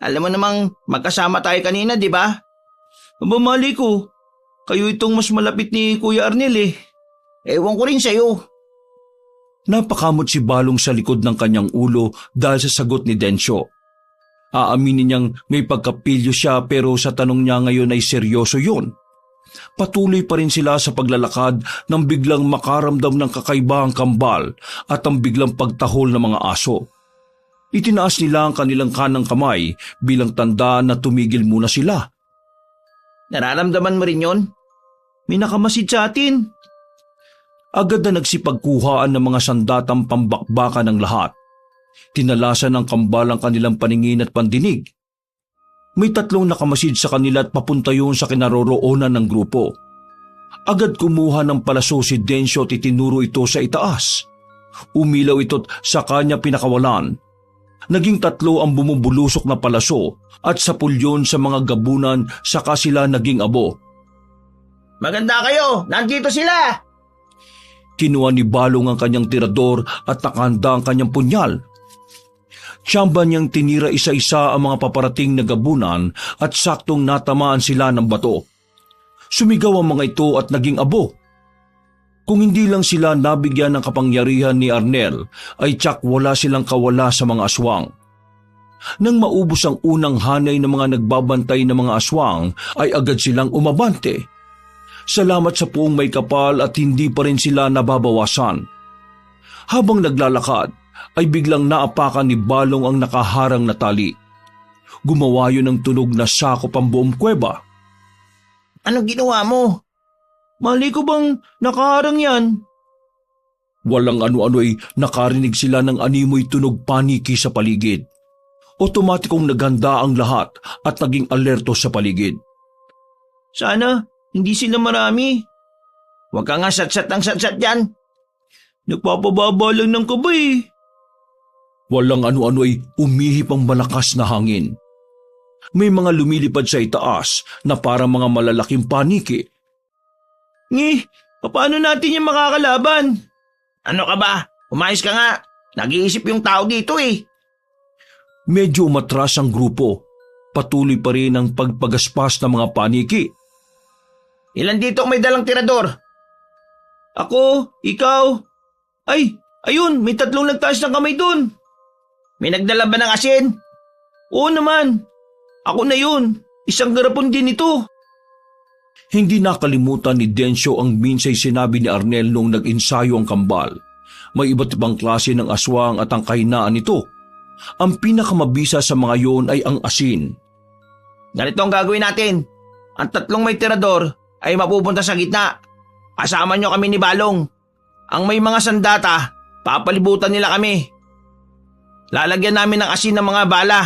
Alam mo namang magkasama tayo kanina, di ba? Mali ko. Kayo itong mas malapit ni Kuya Arnel eh. Ewan ko rin sa'yo. Napakamot si Balong sa likod ng kanyang ulo dahil sa sagot ni Densyo. Aaminin niyang may pagkapilyo siya pero sa tanong niya ngayon ay seryoso yun. Patuloy pa rin sila sa paglalakad nang biglang makaramdam ng kakaiba ang kambal at ang biglang pagtahol ng mga aso. Itinaas nila ang kanilang kanang kamay bilang tanda na tumigil muna sila. Nararamdaman mo rin yon? May nakamasid sa atin. Agad na nagsipagkuhaan ng mga sandatang pambakbaka ng lahat. Tinalasan ng kambal ang kanilang paningin at pandinig. May 3 nakamasid sa kanila at papunta yun sa kinaroroonan ng grupo. Agad kumuha ng palaso si Densyo at itinuro ito sa itaas. Umilaw ito't sa kanya pinakawalan. Naging 3 ang bumubulusok na palaso at sa pulyon sa mga gabunan saka sila naging abo. Maganda kayo! Nandito sila! Kinuha ni Balong ang kanyang tirador at nakahanda ang kanyang punyal. Tsamba niyang tinira isa-isa ang mga paparating na gabunan at saktong natamaan sila ng bato. Sumigaw ang mga ito at naging abo. Kung hindi lang sila nabigyan ng kapangyarihan ni Arnel, ay tsak wala silang kawala sa mga aswang. Nang maubos ang unang hanay ng mga nagbabantay ng mga aswang, ay agad silang umabante. Salamat sa puong may kapal at hindi pa rin sila nababawasan. Habang naglalakad, ay biglang naapakan ni Balong ang nakaharang na tali. Gumawa yun ng tunog na sakop ang buong kuweba. Anong ginawa mo? Mali ko bang nakaharang yan? Walang ano-ano ay nakarinig sila ng animoy tunog paniki sa paligid. Otomatikong naganda ang lahat at naging alerto sa paligid. Sana hindi sila marami. Huwag ka nga satsat ng satsat dyan. Nagpapababa lang ng kaba eh. Walang ano-ano ay umihip ang malakas na hangin. May mga lumilipad sa itaas na parang mga malalaking paniki. Paano natin yung makakalaban? Ano ka ba? Umayos ka nga. Nag-iisip yung tao dito eh. Medyo umatras ang grupo. Patuloy pa rin ang pagpagaspas ng mga paniki. Ilan dito ang may dalang tirador? Ako, ikaw. Ay, ayun, may 3 nagtaas ng kamay dun. May nagdala ba ng asin? Oo naman. Ako na yun. Isang garapon din ito. Hindi nakalimutan ni Densyo ang minsay sinabi ni Arnel nung nag-ensayo ang kambal. May iba't ibang klase ng aswang at ang kahinaan nito. Ang pinakamabisa sa mga yon ay ang asin. Ganito ang gagawin natin. Ang 3 may tirador ay mapupunta sa gitna. Kasama nyo kami ni Balong. Ang may mga sandata, papalibutan nila kami. Lalagyan namin ng asin ng mga bala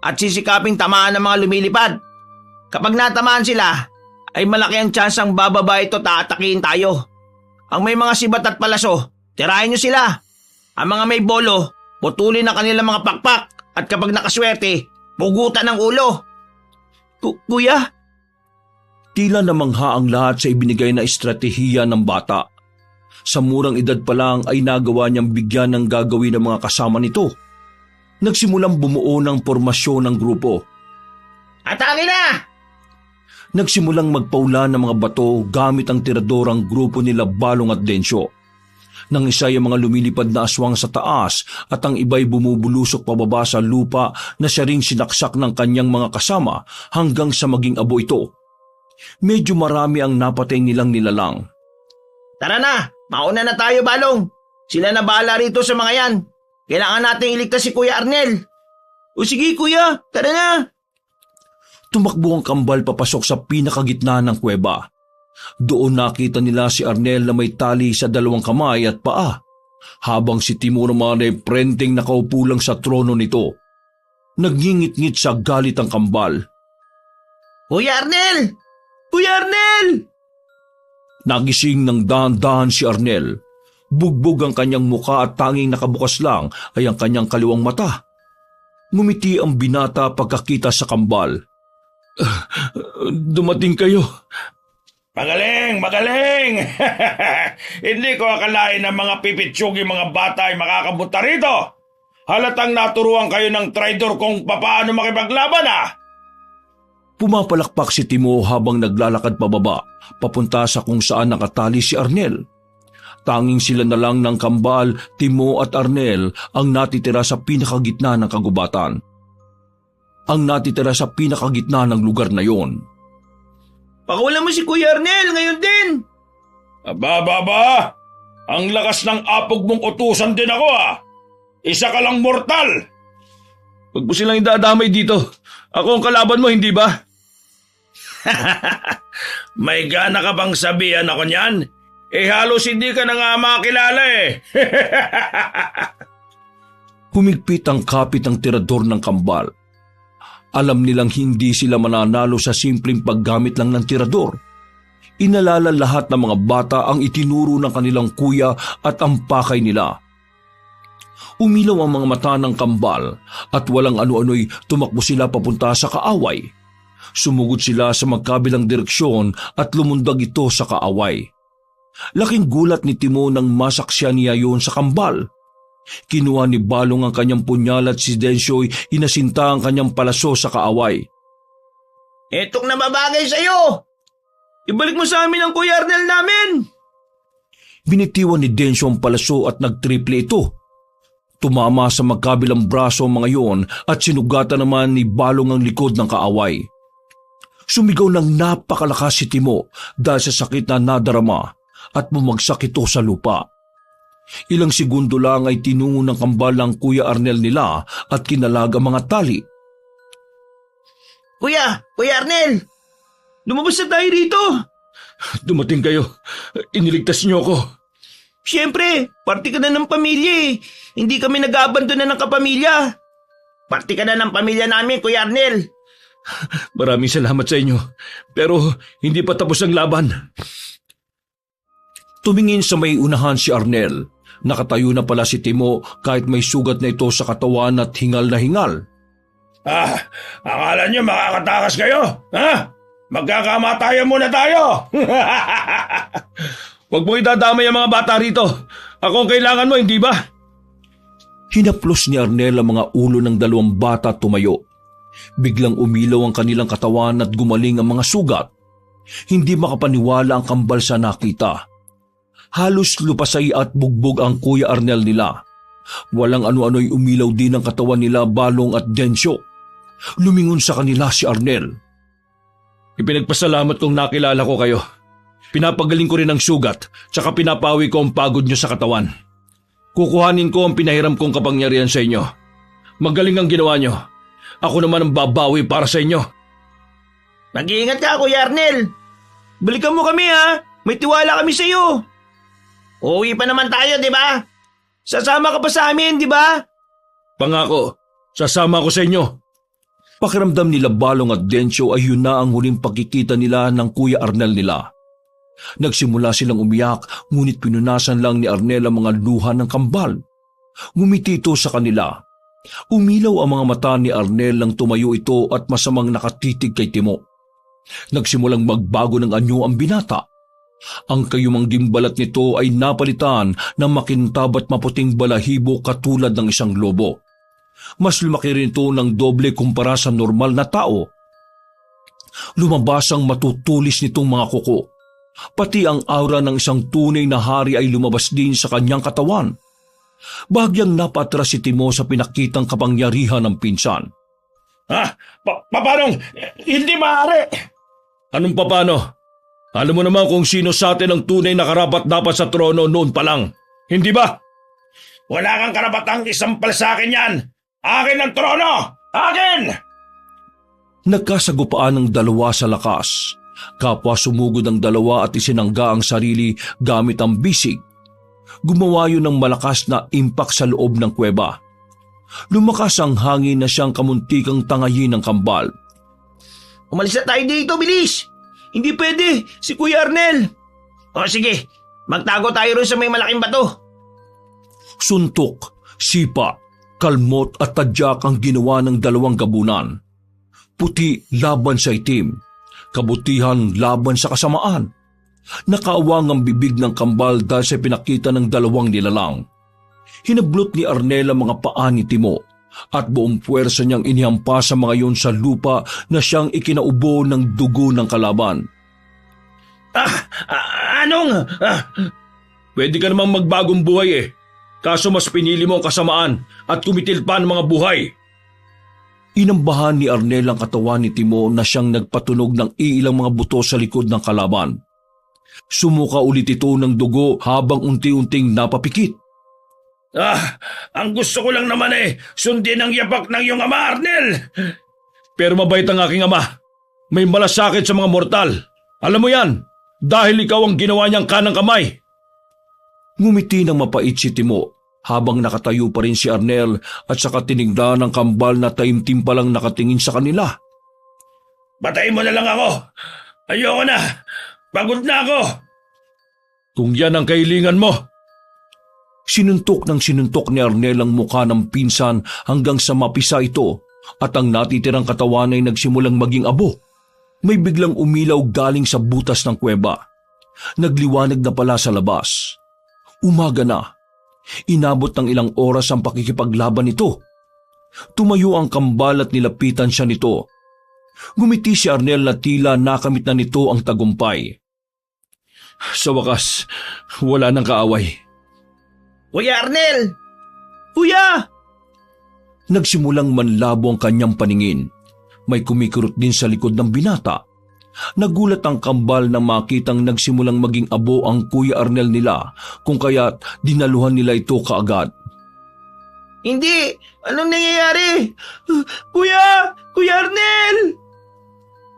at sisikaping tamaan ng mga lumilipad. Kapag natamaan sila, ay malaki ang tsansang bababa ito taatakihin tayo. Ang may mga sibat at palaso, tirahin nyo sila. Ang mga may bolo, putulin ang kanilang mga pakpak at kapag nakaswerte, pugutan ng ulo. Kuya? Tila namangha ang lahat sa ibinigay na estratehiya ng bata. Sa murang edad pa lang ay nagawa niyang bigyan ng gagawin ng mga kasama nito. Nagsimulang bumuo ng formasyon ng grupo. Atake na! Nagsimulang magpaula ng mga bato gamit ang tirador ang grupo nila Balong at Densyo. Nang isa yung mga lumilipad na aswang sa taas at ang iba'y bumubulusok pababa sa lupa na siya ring sinaksak ng kanyang mga kasama hanggang sa maging abo ito. Medyo marami ang napatay nilang nilalang. Tara na! Mauna na tayo, Balong. Sila na bahala rito sa mga yan. Kailangan natin iligtas si Kuya Arnel. O sige kuya, tara na. Tumakbo ang kambal papasok sa pinakagitna ng kuweba. Doon nakita nila si Arnel na may tali sa 2 kamay at paa, habang si Timo naman ay prenteng nakaupo lang sa trono nito. Nagngingit-ngit sa galit ang kambal. Kuya Arnel! Kuya Arnel! Nagising ng dahan-dahan si Arnel. Bugbog ang kanyang muka at tanging nakabukas lang ay ang kanyang kaliwang mata. Ngumiti ang binata pagkakita sa kambal. Dumating kayo. Magaling, magaling! Hindi ko akalain na mga pipitsyugi mga bata ay makakapunta rito. Halatang naturuan kayo ng traidor kung papaano makipaglaban Pumapalakpak si Timo habang naglalakad pababa, papunta sa kung saan nakatali si Arnel. Tanging sila na lang ng kambal, Timo at Arnel ang natitira sa pinakagitna ng kagubatan. Ang natitira sa pinakagitna ng lugar na yon. Pakawalan mo si Kuya Arnel ngayon din. Aba! Ang lakas ng apog mong utusan din ako Isa ka lang mortal! Huwag mo silang idadamay dito. Ako ang kalaban mo, hindi ba? May gana ka bang sabihan ako niyan? Halos hindi ka na nga makilala Humigpit ang kapit ng tirador ng kambal. Alam nilang hindi sila mananalo sa simpleng paggamit lang ng tirador. Inalala lahat ng mga bata ang itinuro ng kanilang kuya at ang pakay nila. Umilaw ang mga mata ng kambal at walang ano-ano'y tumakbo sila papunta sa kaaway. Sumugod sila sa magkabilang direksyon at lumundag ito sa kaaway. Laking gulat ni Timo nang masaksya niya yon sa kambal. Kinuha ni Balong ang kanyang punyal at si Densyo'y inasinta ang kanyang palaso sa kaaway. Etong nababagay sa'yo! Ibalik mo sa amin ang Kuya Arnel namin! Binitiwan ni Densyo ang palaso at nagtriple ito. Tumama sa magkabilang braso ang mga yon at sinugatan naman ni Balong ang likod ng kaaway. Sumigaw ng napakalakas si Timo dahil sa sakit na nadarama at bumagsak ito sa lupa. Ilang segundo lang ay tinungo ng kambal ang Kuya Arnel nila at kinalag ang mga tali. Kuya Arnel! Lumabas na tayo rito! Dumating kayo. Iniligtas niyo ako. Siyempre, parte ka na ng pamilya eh. Hindi kami nag-aabandon na ng kapamilya. Parte ka na ng pamilya namin, Kuya Arnel. Maraming salamat sa inyo. Pero hindi pa tapos ang laban. Tumingin sa may unahan si Arnel. Nakatayo na pala si Timo kahit may sugat na ito sa katawan at hingal na hingal. Akala niyo makakatakas kayo? Ha? Magkakamatayan muna tayo! Huwag mo idadamay ang mga bata rito. Ako ang kailangan mo, hindi ba? Hinaplos ni Arnel ang mga ulo ng dalawang bata at tumayo. Biglang umilaw ang kanilang katawan at gumaling ang mga sugat. Hindi makapaniwala ang kambal sa nakita. Halos lupasay at bugbog ang Kuya Arnel nila. Walang ano-ano'y umilaw din ang katawan nila Balong at Densyo. Lumingon sa kanila si Arnel. Ipinagpasalamat kong nakilala ko kayo. Pinapagaling ko rin ang sugat, tsaka pinapawi ko ang pagod nyo sa katawan. Kukuhanin ko ang pinahiram kong kapangyarihan sa inyo. Magaling ang ginawa nyo. Ako naman ang babawi para sa inyo. Mag-iingat ka, Kuya Arnel. Balikan mo kami ha. May tiwala kami sa iyo. Uuwi pa naman tayo, di ba? Sasama ka pa sa amin, di ba? Pangako, sasama ko sa inyo. Pakiramdam nila Balong at Densyo ay yun na ang huling pagkikita nila ng Kuya Arnel nila. Nagsimula silang umiyak, ngunit pinunasan lang ni Arnel ang mga luha ng kambal. Ngumiti ito sa kanila. Umilaw ang mga mata ni Arnel nang tumayo ito at masamang nakatitig kay Timo. Nagsimulang magbago ng anyo ang binata. Ang kayumang dimbalat nito ay napalitan ng makintab at maputing balahibo katulad ng isang lobo. Mas lumaki rin ito ng doble kumpara sa normal na tao. Lumabas ang matutulis nitong mga kuko. Pati ang aura ng isang tunay na hari ay lumabas din sa kanyang katawan. Bahagyang napatras si Timo sa pinakitang kapangyarihan ng pinsan. Paano? Hindi maaari! Anong papano? Alam mo naman kung sino sa atin ang tunay na karapat-dapat sa trono noon pa lang. Hindi ba? Wala kang karapatang isampal sa akin yan! Akin ang trono! Akin! Nagkasagupaan ng dalawa sa lakas. Kapwa sumugod ang dalawa at isinangga ang sarili gamit ang bisig. Gumawa yun ng malakas na impact sa loob ng kuweba. Lumakas ang hangin na siyang kamuntikang tangayin ng kambal. Umalis na tayo dito, bilis! Hindi pwede, si Kuya Arnel. O sige, magtago tayo ron sa may malaking bato. Suntok, sipa, kalmot at tadyak ang ginawa ng dalawang gabunan. Puti laban sa itim. Kabutihan laban sa kasamaan. Nakaawang ang bibig ng kambal dahil sa pinakita ng dalawang nilalang. Hinablot ni Arnel ang mga paa ni Timo at buong puwersa niyang inihampa sa mga yon sa lupa na siyang ikinaubo ng dugo ng kalaban. Pwede ka namang magbagong buhay eh. Kaso mas pinili mo ang kasamaan at kumitil pa ng mga buhay. Inambahan ni Arnel ang katawan ni Timo na siyang nagpatunog ng iilang mga buto sa likod ng kalaban. Sumuka ulit ito ng dugo habang unti-unting napapikit. Ang gusto ko lang naman sundin ang yapak ng iyong ama, Arnel. Pero mabait ang aking ama. May malasakit sa mga mortal. Alam mo yan, dahil ikaw ang ginawa niyang kanang kamay. Ngumiti ng mapait si Timo habang nakatayo pa rin si Arnel at saka tinignan ng kambal na taimtim pa lang nakatingin sa kanila. Patayin mo na lang ako. Ayoko na. Pagod na ako. Kung yan ang kahilingan mo. Sinuntok ng sinuntok ni Arnel ang mukha ng pinsan hanggang sa mapisa ito at ang natitirang katawan ay nagsimulang maging abo. May biglang umilaw galing sa butas ng kuweba. Nagliwanag na pala sa labas. Umaga na. Inabot ng ilang oras ang pakikipaglaban nito. Tumayo ang kambal at nilapitan siya nito. Gumiti si Arnel na tila nakamit na nito ang tagumpay. Sa wakas, wala nang kaaway. Kuya Arnel! Kuya! Nagsimulang manlabo ang kanyang paningin. May kumikirot din sa likod ng binata. Nagulat ang kambal na makitang nagsimulang maging abo ang Kuya Arnel nila, kung kaya't dinaluhan nila ito kaagad. Hindi! Anong nangyayari? Kuya! Kuya Arnel!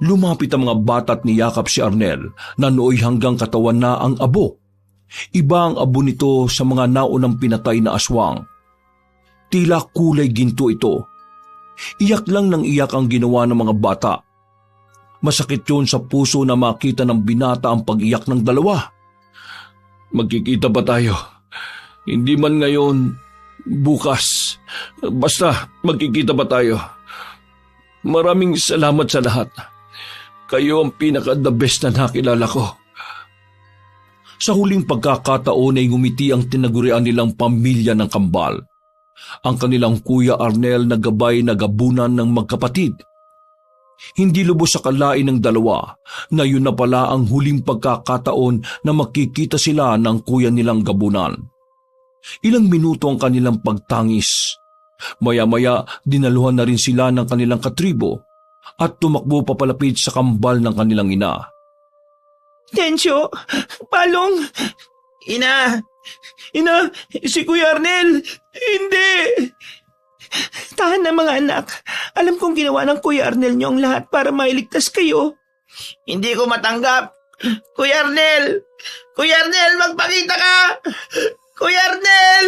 Lumapit ang mga bata at niyakap si Arnel na nooy hanggang katawan na ang abo. Iba ang abo nito sa mga naunang pinatay na aswang. Tila kulay ginto ito. Iyak lang ng iyak ang ginawa ng mga bata. Masakit yun sa puso na makita ng binata ang pag-iyak ng dalawa. Magkikita ba tayo? Hindi man ngayon, bukas. Basta magkikita ba tayo? Maraming salamat sa lahat. Kayo ang pinaka-the best na nakilala ko. Sa huling pagkakataon ay ngumiti ang tinagurian nilang pamilya ng kambal. Ang kanilang Kuya Arnel na gabay na gabunan ng magkapatid. Hindi lubos sa kalain ng dalawa na yun na pala ang huling pagkakataon na makikita sila ng kuya nilang gabunan. Ilang minuto ang kanilang pagtangis. Maya-maya dinaluhan na rin sila ng kanilang katribo at tumakbo papalapit sa kambal ng kanilang ina. Densyo! Balong! Ina! Ina! Si Kuya Arnel! Hindi! Tahan na mga anak. Alam kong ginawa ng Kuya Arnel niyo ang lahat para mailigtas kayo. Hindi ko matanggap! Kuya Arnel! Kuya Arnel, magpakita ka! Kuya Arnel!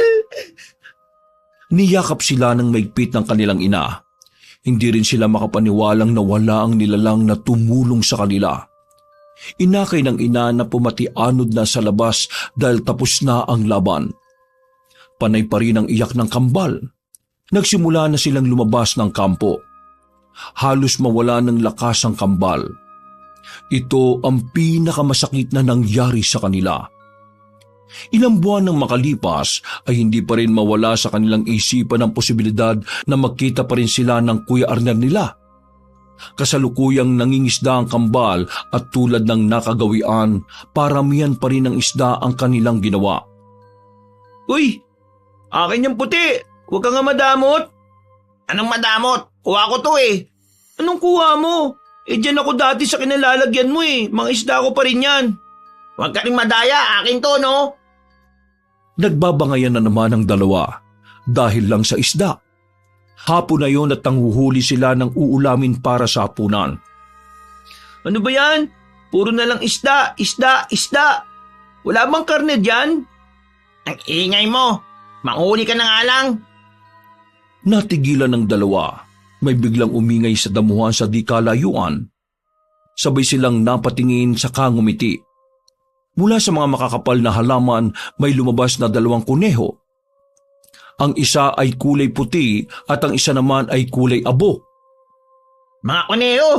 Niyakap sila ng maigpit ng kanilang ina. Hindi rin sila makapaniwalang nawala ang nilalang na tumulong sa kanila. Inakay ng ina na pumatianod na sa labas dahil tapos na ang laban. Panay pa rin ang iyak ng kambal. Nagsimula na silang lumabas ng kampo. Halos mawala ng lakas ang kambal. Ito ang pinakamasakit na nangyari sa kanila. Ilang buwan nang makalipas ay hindi pa rin mawala sa kanilang isipan ang posibilidad na magkita pa rin sila ng Kuya Arnel nila. Kasalukuyang nangingisda ang kambal at tulad ng nakagawian, paramihan pa rin ng isda ang kanilang ginawa. Uy! Akin yung puti! Huwag ka nga madamot! Anong madamot? Kuha ko to eh! Anong kuha mo? Diyan ako dati sa kinalalagyan mo eh. Mga isda ko pa rin yan. Huwag ka rin madaya! Akin to, no? Nagbabangayan na naman ang dalawa dahil lang sa isda. Hapon na yon at tanghuhuli sila ng uulamin para sa hapunan. Ano ba yan? Puro na lang isda, isda, isda. Wala bang karne dyan? Ang ingay mo! Manghuli ka na nga lang! Natigilan ng dalawa. May biglang umingay sa damuhan sa di kalayuan. Sabay silang napatingin sa kangumiti. Mula sa mga makakapal na halaman, may lumabas na 2 kuneho. Ang isa ay kulay puti at ang isa naman ay kulay abo. Mga kuneho!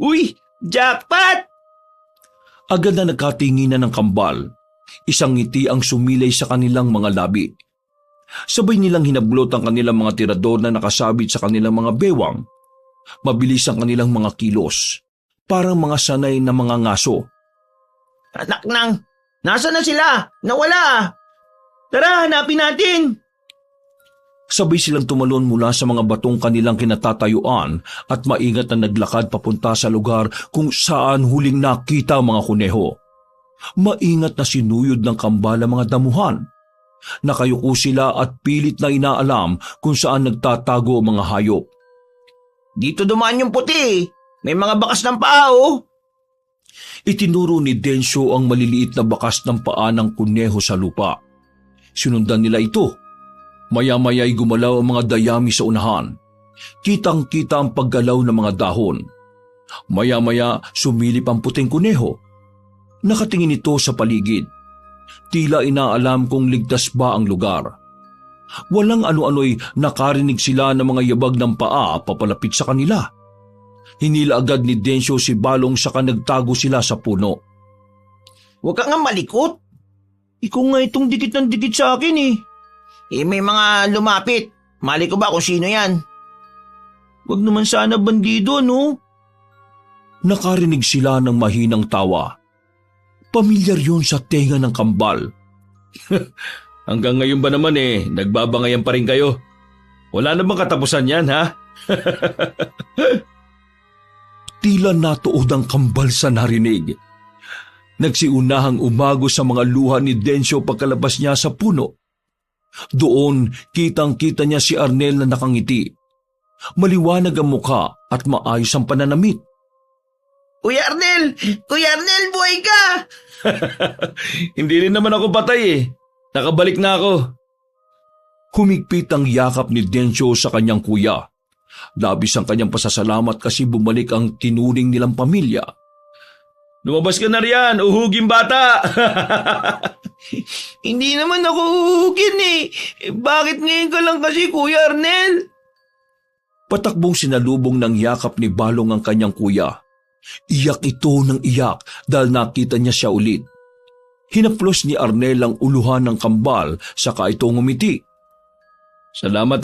Uy! Jackpot! Agad na nagkatinginan ng kambal. Isang ngiti ang sumilay sa kanilang mga labi. Sabay nilang hinablot ang kanilang mga tirador na nakasabit sa kanilang mga bewang. Mabilis ang kanilang mga kilos. Parang mga sanay na mga ngaso. Anak nang! Nasaan na sila? Nawala! Tara, hanapin natin! Sabay silang tumalon mula sa mga batong kanilang kinatatayuan at maingat na naglakad papunta sa lugar kung saan huling nakita ang mga kuneho. Maingat na sinuyod ng kambal ang mga damuhan. Nakayuko sila at pilit na inaalam kung saan nagtatago ang mga hayop. Dito dumaan yung puti. May mga bakas ng paa, oh. Itinuro ni Densyo ang maliliit na bakas ng paa ng kuneho sa lupa. Sinundan nila ito. Maya-maya'y gumalaw ang mga dayami sa unahan. Kitang-kita ang paggalaw ng mga dahon. Maya-maya sumilip ang puting kuneho. Nakatingin ito sa paligid. Tila inaalam kung ligtas ba ang lugar. Walang ano-ano'y nakarinig sila ng mga yabag ng paa papalapit sa kanila. Hinila agad ni Densyo si Balong saka nagtago sila sa puno. Huwag ka nga malikot. Ikaw nga itong dikit ng dikit sa akin eh. May mga lumapit. Mali ko ba kung sino yan? Wag naman sana bandido, no? Nakarinig sila ng mahinang tawa. Pamilyar yun sa tenga ng kambal. Hanggang ngayon ba naman nagbabangayan pa rin kayo? Wala na bang katapusan yan, ha? Tila natuod ang kambal sa narinig. Nagsiunahang umago sa mga luha ni Densyo pagkalabas niya sa puno. Doon, kitang-kita niya si Arnel na nakangiti. Maliwanag ang mukha at maayos ang pananamit. Kuya Arnel! Kuya Arnel, buhay ka! Hindi rin naman ako patay. Nakabalik na ako. Humigpit ang yakap ni Densyo sa kanyang kuya. Labis ang kanyang pasasalamat kasi bumalik ang tinuring nilang pamilya. Lumabas ka na riyan, uhuging bata! Hindi naman ako uhugin Bakit ngayon ka lang kasi, Kuya Arnel? Patakbong sinalubong ng yakap ni Balong ang kanyang kuya. Iyak ito ng iyak dahil nakita niya siya ulit. Hinaplos ni Arnel ang uluhan ng kambal saka ito ngumiti. Salamat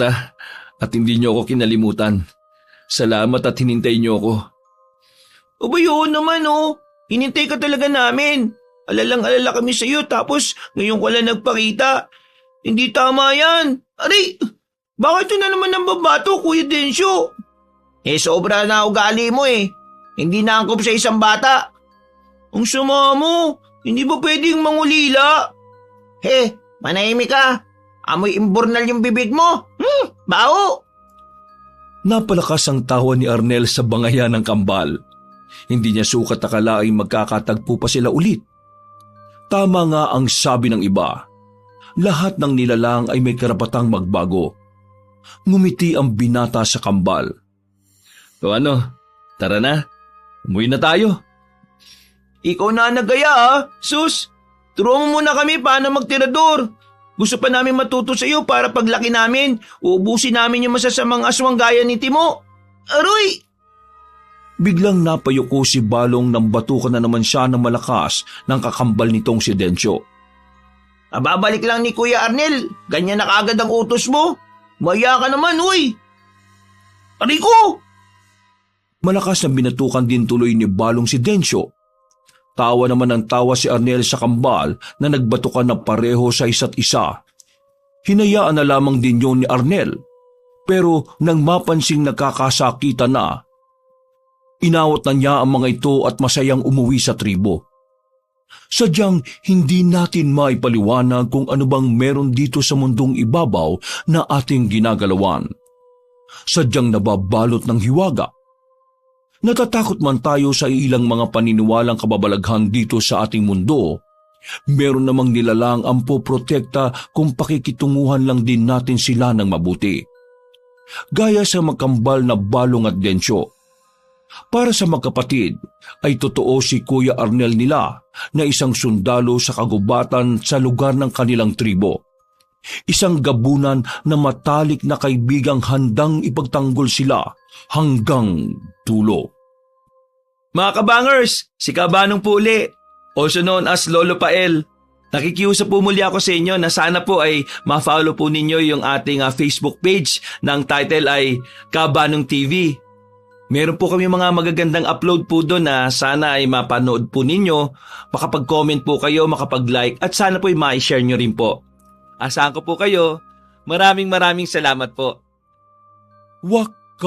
at hindi niyo ako kinalimutan. Salamat at hinintay niyo ako. Abayo naman hinintay ka talaga namin. Alalang-alala kami sa iyo tapos ngayon ko lang nagpakita. Hindi tama yan. Aray, bakit ito na naman ang babato, Kuya Densyo? Sobra na ugali mo Hindi na angkop sa isang bata. Ang sama mo, hindi ba pwedeng mangulila? Manahimik ka. Amoy imbornal yung bibig mo. Baho! Napalakas ang tawa ni Arnel sa bangayan ng kambal. Hindi niya sukat akalaing magkakatagpo pa sila ulit. Tama nga ang sabi ng iba. Lahat ng nilalang ay may karapatang magbago. Ngumiti ang binata sa kambal. O tara na. Umuwi na tayo. Ikaw na nagaya Sus, turuan mo muna kami paano magtirador. Gusto pa namin matuto sa iyo para paglaki namin, uubusin namin yung masasamang aswang gaya ni Timo. Aroy! Biglang napayuko si Balong nang batukan na naman siya ng malakas ng kakambal nitong si Densyo. Babalik lang ni Kuya Arnel, ganyan na kaagad ang utos mo. Maya ka naman, uy! Aray ko! Malakas na binatukan din tuloy ni Balong si Densyo. Tawa naman ng tawa si Arnel sa kambal na nagbatukan na pareho sa isa't isa. Hinayaan na lamang din yun ni Arnel. Pero nang mapansing nagkakasakitan na, inawat na niya ang mga ito at masayang umuwi sa tribo. Sadyang hindi natin maipaliwanag kung ano bang meron dito sa mundong ibabaw na ating ginagalawan. Sadyang nababalot ng hiwaga. Natatakot man tayo sa ilang mga paniniwalang kababalaghan dito sa ating mundo, meron namang nilalang ang poprotekta kung pakikitunguhan lang din natin sila ng mabuti. Gaya sa magkambal na Balong at Densyo. Para sa magkapatid ay totoo si Kuya Arnel nila na isang sundalo sa kagubatan sa lugar ng kanilang tribo. Isang gabunan na matalik na kaibigang handang ipagtanggol sila hanggang dulo. Mga kabangers, si Kabanong po uli, also known as Lolo Pael. Nakikiusap po muli ako sa inyo na sana po ay ma-follow po ninyo yung ating Facebook page ng title ay Kabanong TV. Meron po kami mga magagandang upload po doon na sana ay mapanood po ninyo, makapag-comment po kayo, makapag-like at sana po ay ma-share nyo rin po. Asahan ko po kayo. Maraming salamat po. Wakas!